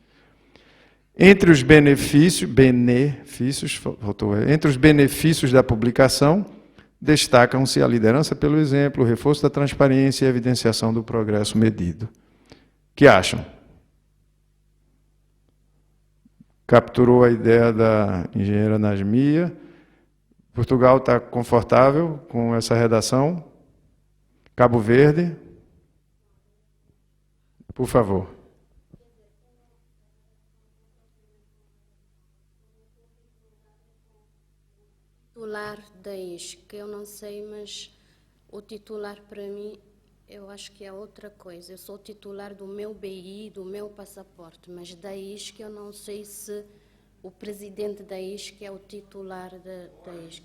Entre os benefícios da publicação, destacam-se a liderança pelo exemplo, o reforço da transparência e a evidenciação do progresso medido. O que acham? Capturou a ideia da engenheira Nasmia. Portugal está confortável com essa redação? Cabo Verde? Por favor. Titular da ISC, eu não sei, mas o titular para mim, eu acho que é outra coisa. Eu sou titular do meu BI, do meu passaporte, mas da ISC eu não sei se o presidente da ISC é o titular da ISC.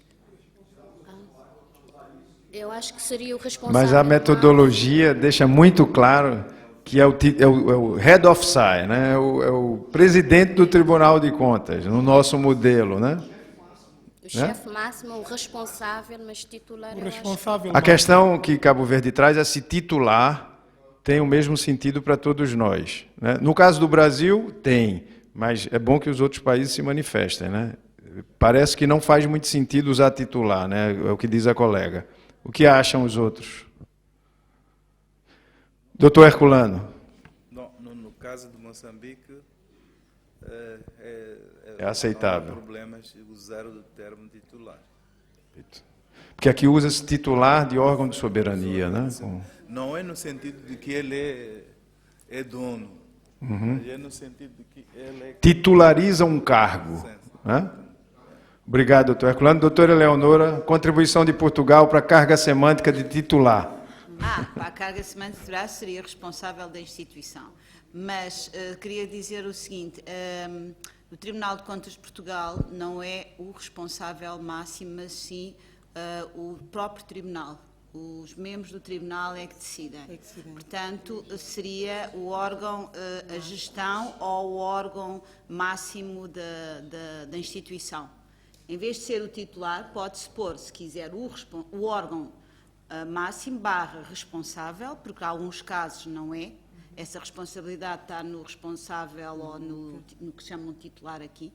Eu acho que seria o responsável. Mas a metodologia deixa muito claro que é o head of SAI, né? É o presidente do Tribunal de Contas, no nosso modelo, né? O chefe máximo, o responsável, mas titular... O responsável. A questão que Cabo Verde traz é se titular tem o mesmo sentido para todos nós, né? No caso do Brasil, tem, mas é bom que os outros países se manifestem, né? Parece que não faz muito sentido usar titular, né? É o que diz a colega. O que acham os outros? Doutor Herculano. No caso do Moçambique, é aceitável. Não há problemas usar o termo titular. Porque aqui usa-se titular de órgão de soberania, né? Não é no sentido de que ele é dono, mas é no sentido de que ele é... Titulariza um cargo, né? Obrigado, doutor Herculano. Doutora Eleonora, contribuição de Portugal para a carga semântica de titular. Para a carga semântica de titular seria responsável da instituição. Mas queria dizer o seguinte, o Tribunal de Contas de Portugal não é o responsável máximo, mas sim o próprio Tribunal. Os membros do Tribunal é que decidem. Portanto, seria o órgão, a gestão ou o órgão máximo da instituição. Em vez de ser o titular, pode-se pôr, se quiser, o órgão máximo / responsável, porque em alguns casos não é. Essa responsabilidade está no responsável ou no que chamam de titular aqui.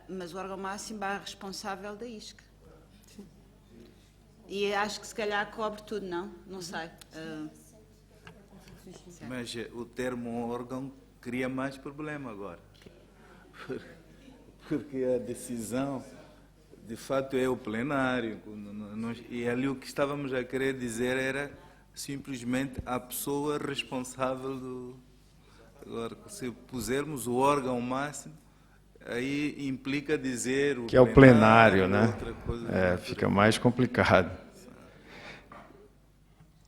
Mas o órgão máximo / responsável da ISC. E acho que se calhar cobre tudo, não? Não sei. Mas o termo órgão cria mais problema agora. Porque a decisão, de fato, é o plenário. E ali o que estávamos a querer dizer era simplesmente a pessoa responsável do... Agora, se pusermos o órgão máximo, aí implica dizer... Que é o plenário, né? Fica mais complicado.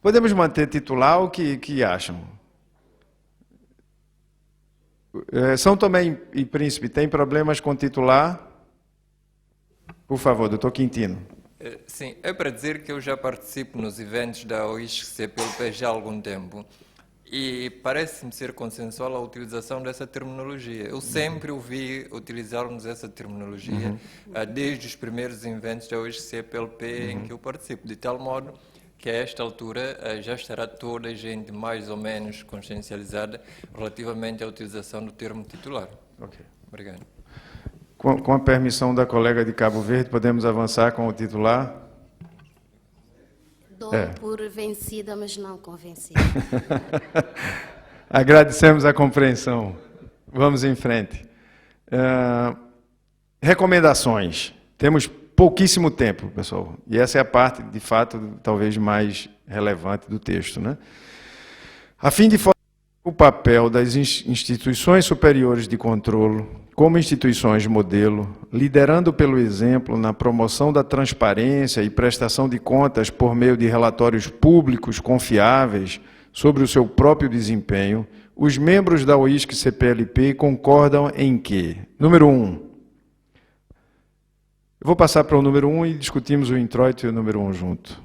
Podemos manter titular o que acham? São Tomé e Príncipe tem problemas com titular? Por favor, doutor Quintino. Sim, é para dizer que eu já participo nos eventos da OISC-CPLP já há algum tempo e parece-me ser consensual a utilização dessa terminologia. Eu sempre ouvi utilizarmos essa terminologia desde os primeiros eventos da OISC-CPLP em que eu participo, de tal modo que a esta altura já estará toda a gente mais ou menos consciencializada relativamente à utilização do termo titular. Ok. Obrigado. Com a permissão da colega de Cabo Verde, podemos avançar com o titular? Dou por vencida, mas não convencida. Agradecemos a compreensão. Vamos em frente. Recomendações. Temos pouquíssimo tempo, pessoal. E essa é a parte, de fato, talvez mais relevante do texto, né? A fim de fortalecer o papel das instituições superiores de controle como instituições modelo, liderando pelo exemplo na promoção da transparência e prestação de contas por meio de relatórios públicos confiáveis sobre o seu próprio desempenho, os membros da OISC-CPLP concordam em que, número 1, eu vou passar para o número 1 e discutimos o introito e o número 1 junto.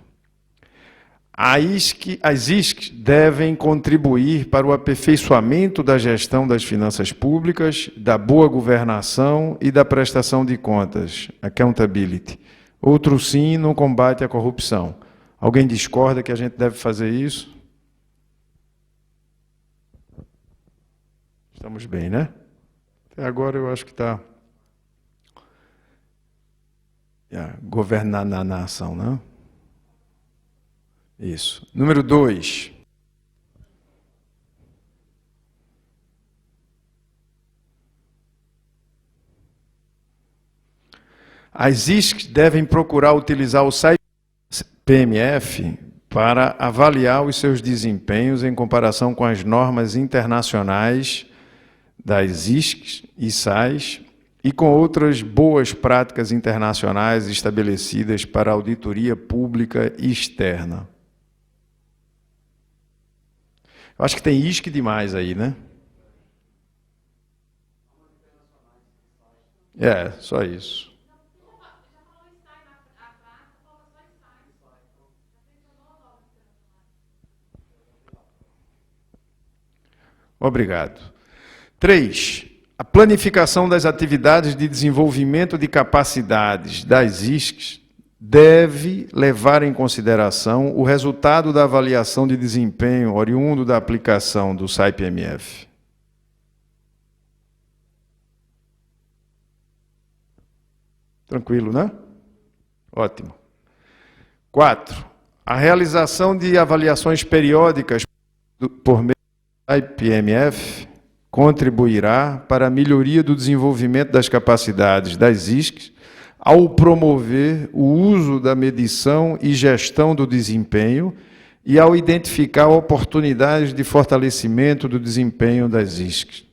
As ISCs devem contribuir para o aperfeiçoamento da gestão das finanças públicas, da boa governação e da prestação de contas, accountability. Outro sim, no combate à corrupção. Alguém discorda que a gente deve fazer isso? Estamos bem, né? Até agora eu acho que está... governar na nação, não? Isso. Número 2. As ISCs devem procurar utilizar o site PMF para avaliar os seus desempenhos em comparação com as normas internacionais das ISCs e SAIs e com outras boas práticas internacionais estabelecidas para auditoria pública e externa. Eu acho que tem ISC demais aí, né? Só isso. Obrigado. 3. A planificação das atividades de desenvolvimento de capacidades das ISCs deve levar em consideração o resultado da avaliação de desempenho oriundo da aplicação do SAI-PMF. Tranquilo, né? Ótimo. 4. A realização de avaliações periódicas por meio do SAI-PMF contribuirá para a melhoria do desenvolvimento das capacidades das ISCs ao promover o uso da medição e gestão do desempenho e ao identificar oportunidades de fortalecimento do desempenho das ISCs.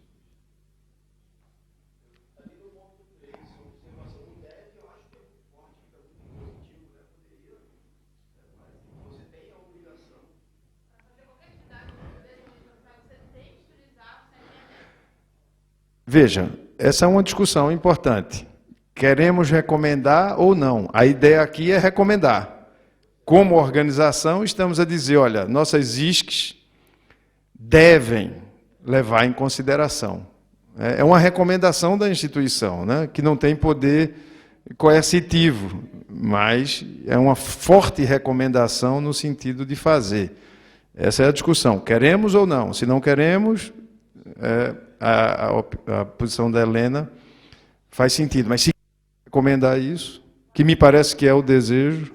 Veja, essa é uma discussão importante. Queremos recomendar ou não? A ideia aqui é recomendar. Como organização, estamos a dizer, olha, nossas ISCs devem levar em consideração. É uma recomendação da instituição, né, que não tem poder coercitivo, mas é uma forte recomendação no sentido de fazer. Essa é a discussão. Queremos ou não? Se não queremos, a posição da Helena faz sentido. Mas se recomendar isso, que me parece que é o desejo...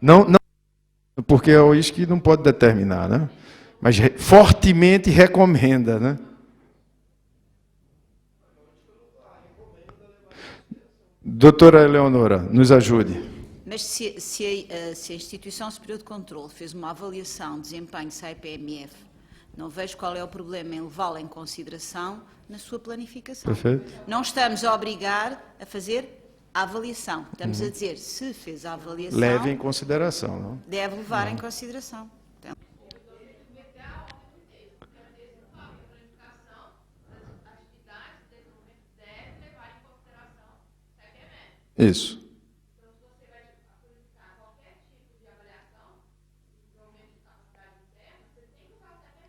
Não, porque é isso que não pode determinar, né? Mas fortemente recomenda, né? Doutora Eleonora, nos ajude. Mas se a Instituição Superior de Controlo fez uma avaliação de desempenho SAI-PMF, não vejo qual é o problema em levá-la em consideração na sua planificação. Perfeito. Não estamos a obrigar a fazer a avaliação. Estamos a dizer, se fez a avaliação... Leve em consideração, não? Deve levar em consideração. Então, isso.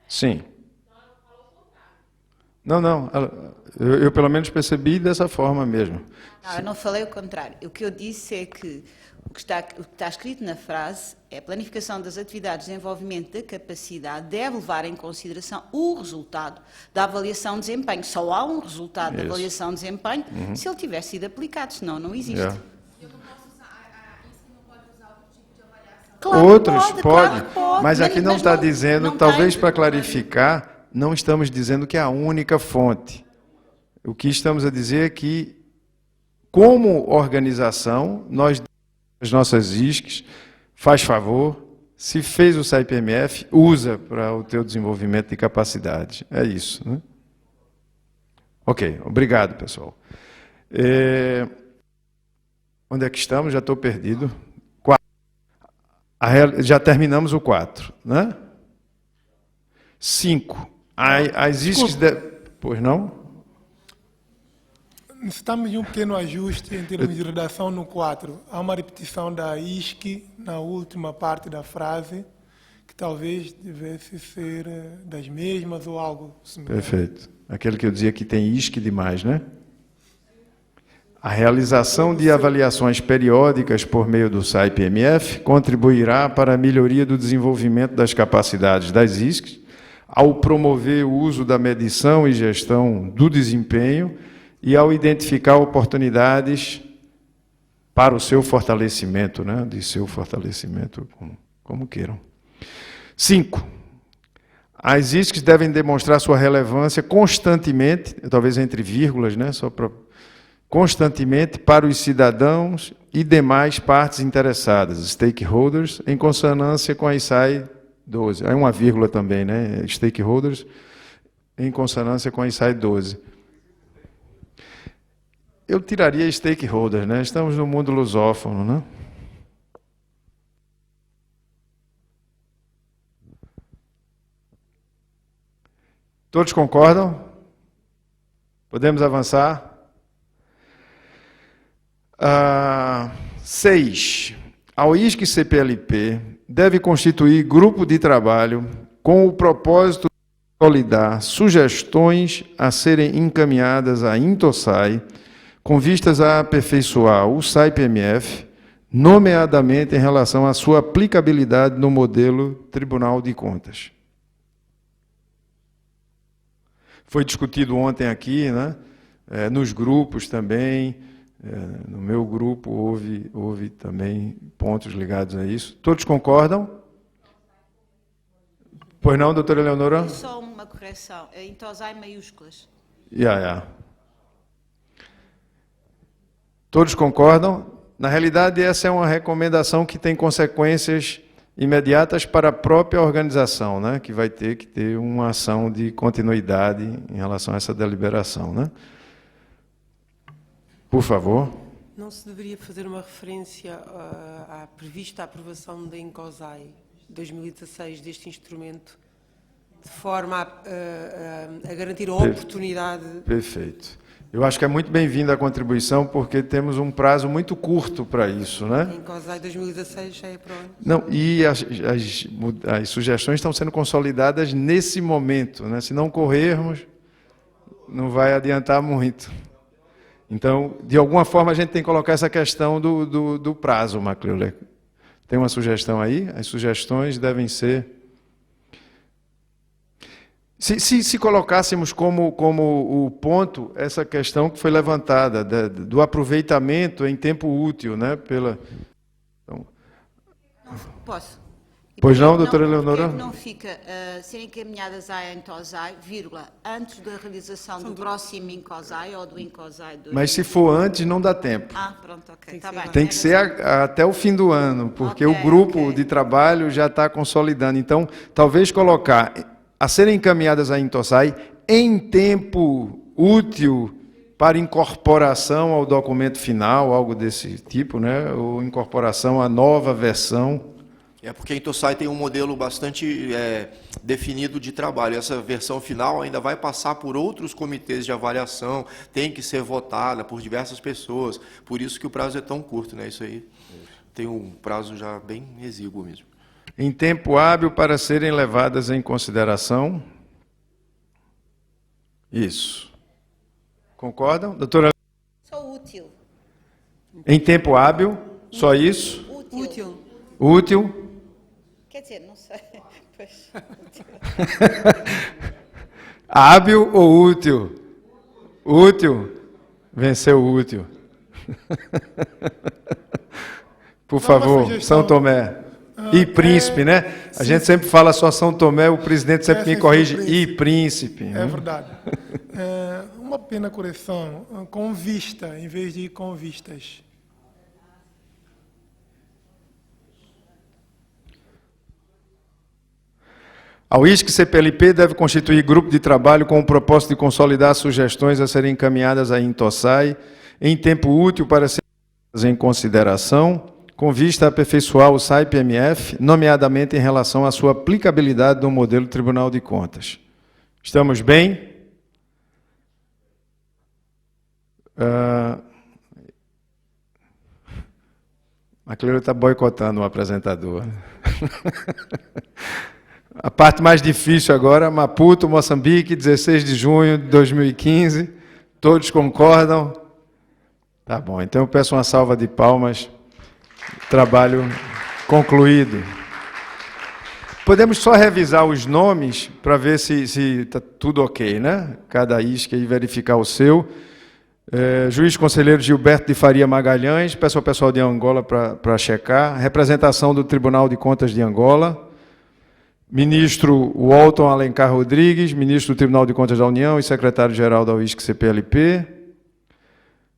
Sim. Não, eu pelo menos percebi dessa forma mesmo. Não, eu não falei o contrário. O que eu disse é que o que está escrito na frase é a planificação das atividades de desenvolvimento da capacidade deve levar em consideração o resultado da avaliação de desempenho. Só há um resultado da avaliação de desempenho se ele tiver sido aplicado, senão não existe. Yeah. Claro Outros que pode, mas aqui não está dizendo, talvez para clarificar, não estamos dizendo que é a única fonte. O que estamos a dizer é que, como organização, nós, as nossas ISCs, faz favor, se fez o SAI-PMF, usa para o teu desenvolvimento de capacidade. É isso, né? Ok, obrigado, pessoal. Onde é que estamos? Já estou perdido. Já terminamos o 4, né? 5. As ISCs... Pois não? Necessitamos de um pequeno ajuste em termos de redação no 4. Há uma repetição da ISC na última parte da frase, que talvez devesse ser das mesmas ou algo similar. Perfeito. Aquele que eu dizia que tem ISC demais, né? A realização de avaliações periódicas por meio do SAI-PMF contribuirá para a melhoria do desenvolvimento das capacidades das ISCs, ao promover o uso da medição e gestão do desempenho e ao identificar oportunidades para o seu fortalecimento, né? De seu fortalecimento, como queiram. 5. As ISCs devem demonstrar sua relevância constantemente, talvez entre vírgulas, né? Só para... constantemente para os cidadãos e demais partes interessadas, stakeholders, em consonância com a SAI 12. Aí uma vírgula também, né? Stakeholders, em consonância com a SAI 12. Eu tiraria stakeholders, né? Estamos no mundo lusófono, né? Todos concordam? Podemos avançar? 6. A ISC-CPLP deve constituir grupo de trabalho com o propósito de consolidar sugestões a serem encaminhadas à INTOSAI com vistas a aperfeiçoar o SAI-PMF, nomeadamente em relação à sua aplicabilidade no modelo Tribunal de Contas. Foi discutido ontem aqui, né? Nos grupos também. No meu grupo houve também pontos ligados a isso. Todos concordam? Pois não, doutora Eleonora? Só uma correção. INTOSAI maiúsculas. Todos concordam? Na realidade, essa é uma recomendação que tem consequências imediatas para a própria organização, né? Que vai ter que ter uma ação de continuidade em relação a essa deliberação, né? Por favor. Não se deveria fazer uma referência à prevista aprovação da INCOSAI 2016 deste instrumento de forma a garantir a oportunidade. Perfeito. Eu acho que é muito bem-vinda a contribuição, porque temos um prazo muito curto para isso, né? Em COSAI 2016 já é para o ano. Não, e as sugestões estão sendo consolidadas nesse momento, né? Se não corrermos, não vai adiantar muito. Então, de alguma forma, a gente tem que colocar essa questão do prazo, Macleuler. Tem uma sugestão aí? As sugestões devem ser... Se colocássemos como o ponto essa questão que foi levantada, do aproveitamento em tempo útil, né? Então... Posso? Pois não, doutora Eleonora? Não fica serem encaminhadas à ENTOSAI, vírgula, antes da realização do próximo INCOSAI ou do INCOSAI 2. Mas se for antes, não dá tempo. Ah, pronto, ok, está bem. Tem que ser até o fim do ano, porque o grupo de trabalho já está consolidando. Então, talvez colocar a serem encaminhadas à INTOSAI em tempo útil para incorporação ao documento final, algo desse tipo, né? Ou incorporação à nova versão. É porque a INTOSAI tem um modelo bastante definido de trabalho. Essa versão final ainda vai passar por outros comitês de avaliação, tem que ser votada por diversas pessoas. Por isso que o prazo é tão curto, né? Isso aí tem um prazo já bem exíguo mesmo. Em tempo hábil para serem levadas em consideração. Isso. Concordam? Doutora? Só útil. Em tempo hábil, só isso? Útil. Útil. Quer dizer, não sei. Pois, Hábil ou útil? Útil. Venceu o útil. Por favor, São Tomé. E Príncipe, né? A gente sempre fala só São Tomé, o presidente sempre me corrige. E Príncipe. É verdade. Uma pequena correção. Com vista, em vez de com vistas. A UISC-CPLP deve constituir grupo de trabalho com o propósito de consolidar sugestões a serem encaminhadas à INTOSAI em tempo útil para serem levadas em consideração, com vista a aperfeiçoar o SAI-PMF, nomeadamente em relação à sua aplicabilidade no modelo Tribunal de Contas. Estamos bem? A Cleira está boicotando o apresentador. A parte mais difícil agora, Maputo, Moçambique, 16 de junho de 2015. Todos concordam? Tá bom, então eu peço uma salva de palmas. Trabalho concluído. Podemos só revisar os nomes para ver se está tudo ok, né? Cada isca e verificar o seu. Juiz conselheiro Gilberto de Faria Magalhães, peço ao pessoal de Angola para checar. Representação do Tribunal de Contas de Angola. Ministro Walton Alencar Rodrigues, ministro do Tribunal de Contas da União e secretário-geral da UISC-CPLP.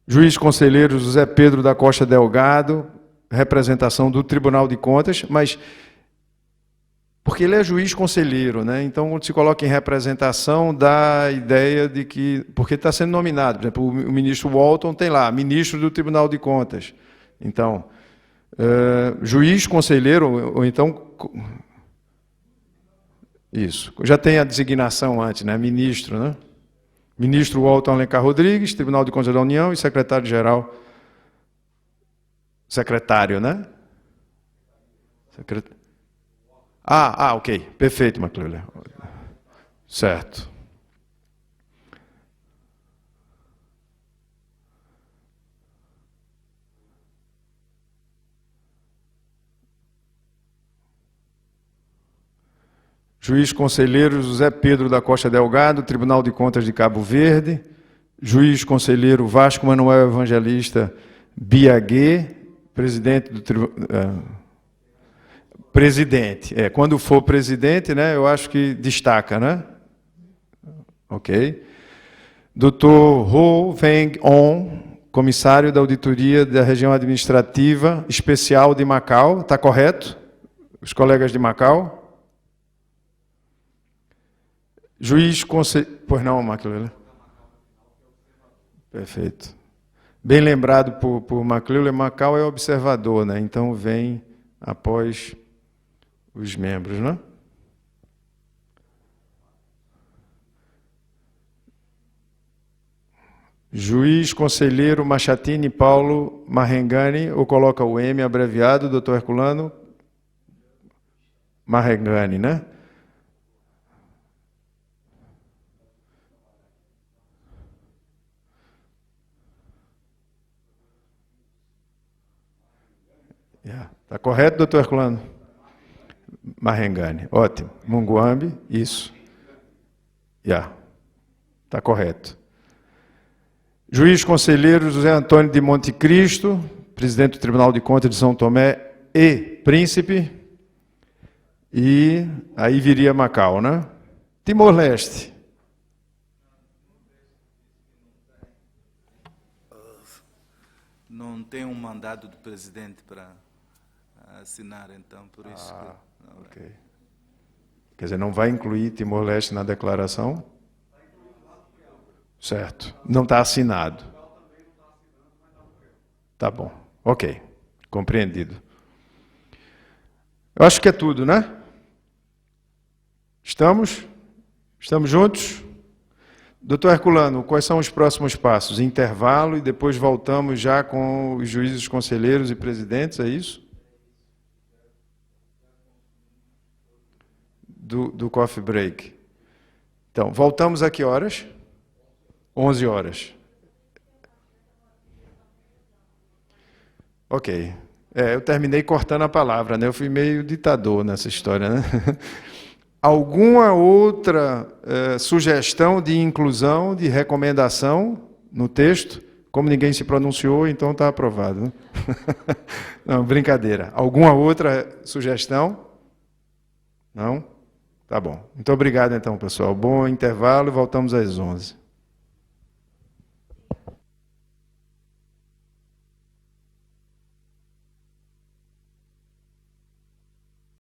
Juiz conselheiro José Pedro da Costa Delgado, representação do Tribunal de Contas, mas porque ele é juiz conselheiro, né? Então, quando se coloca em representação, dá a ideia de que... Porque está sendo nominado, por exemplo, o ministro Walton tem lá, ministro do Tribunal de Contas. Então, juiz conselheiro, ou então... Isso, já tem a designação antes, né? Ministro, né? Ministro Walton Alencar Rodrigues, Tribunal de Contas da União e secretário-geral. Secretário, né? Ok. Perfeito, Macleuler. Certo. Juiz conselheiro José Pedro da Costa Delgado, Tribunal de Contas de Cabo Verde. Juiz conselheiro Vasco Manuel Evangelista Biaguê, presidente do Tribunal... Presidente. Quando for presidente, né, eu acho que destaca, né? Ok. Doutor Ho Veng On, comissário da Auditoria da Região Administrativa Especial de Macau. Está correto? Os colegas de Macau? Juiz conselheiro... Pois não, Macleuler. Perfeito. Bem lembrado por Macleuler, Macau é observador, né? Então vem após os membros, né? Juiz Conselheiro Machatini Paulo Marrengani, ou coloca o M abreviado, doutor Herculano? Marrengani, né? Está correto, doutor Herculano? Marrengani, ótimo. Munguambi, isso. Está correto. Juiz Conselheiro José Antônio de Monte Cristo, presidente do Tribunal de Contas de São Tomé e Príncipe. E aí viria Macau, né? Timor-Leste. Não tem um mandado do presidente para assinar, então, por isso que... Ok. Quer dizer, não vai incluir Timor-Leste na declaração? Certo. Não está assinado. Tá bom. Ok. Compreendido. Eu acho que é tudo, né? Estamos juntos? Doutor Herculano, quais são os próximos passos? Intervalo e depois voltamos já com os juízes conselheiros e presidentes, é isso? Do coffee break. Então, voltamos a que horas? 11 horas. Ok. Eu terminei cortando a palavra, né? Eu fui meio ditador nessa história, né? Alguma outra sugestão de inclusão, de recomendação no texto? Como ninguém se pronunciou, então está aprovado. Né? Não, brincadeira. Alguma outra sugestão? Não? Tá bom. Muito obrigado, então, pessoal. Bom intervalo e voltamos às 11.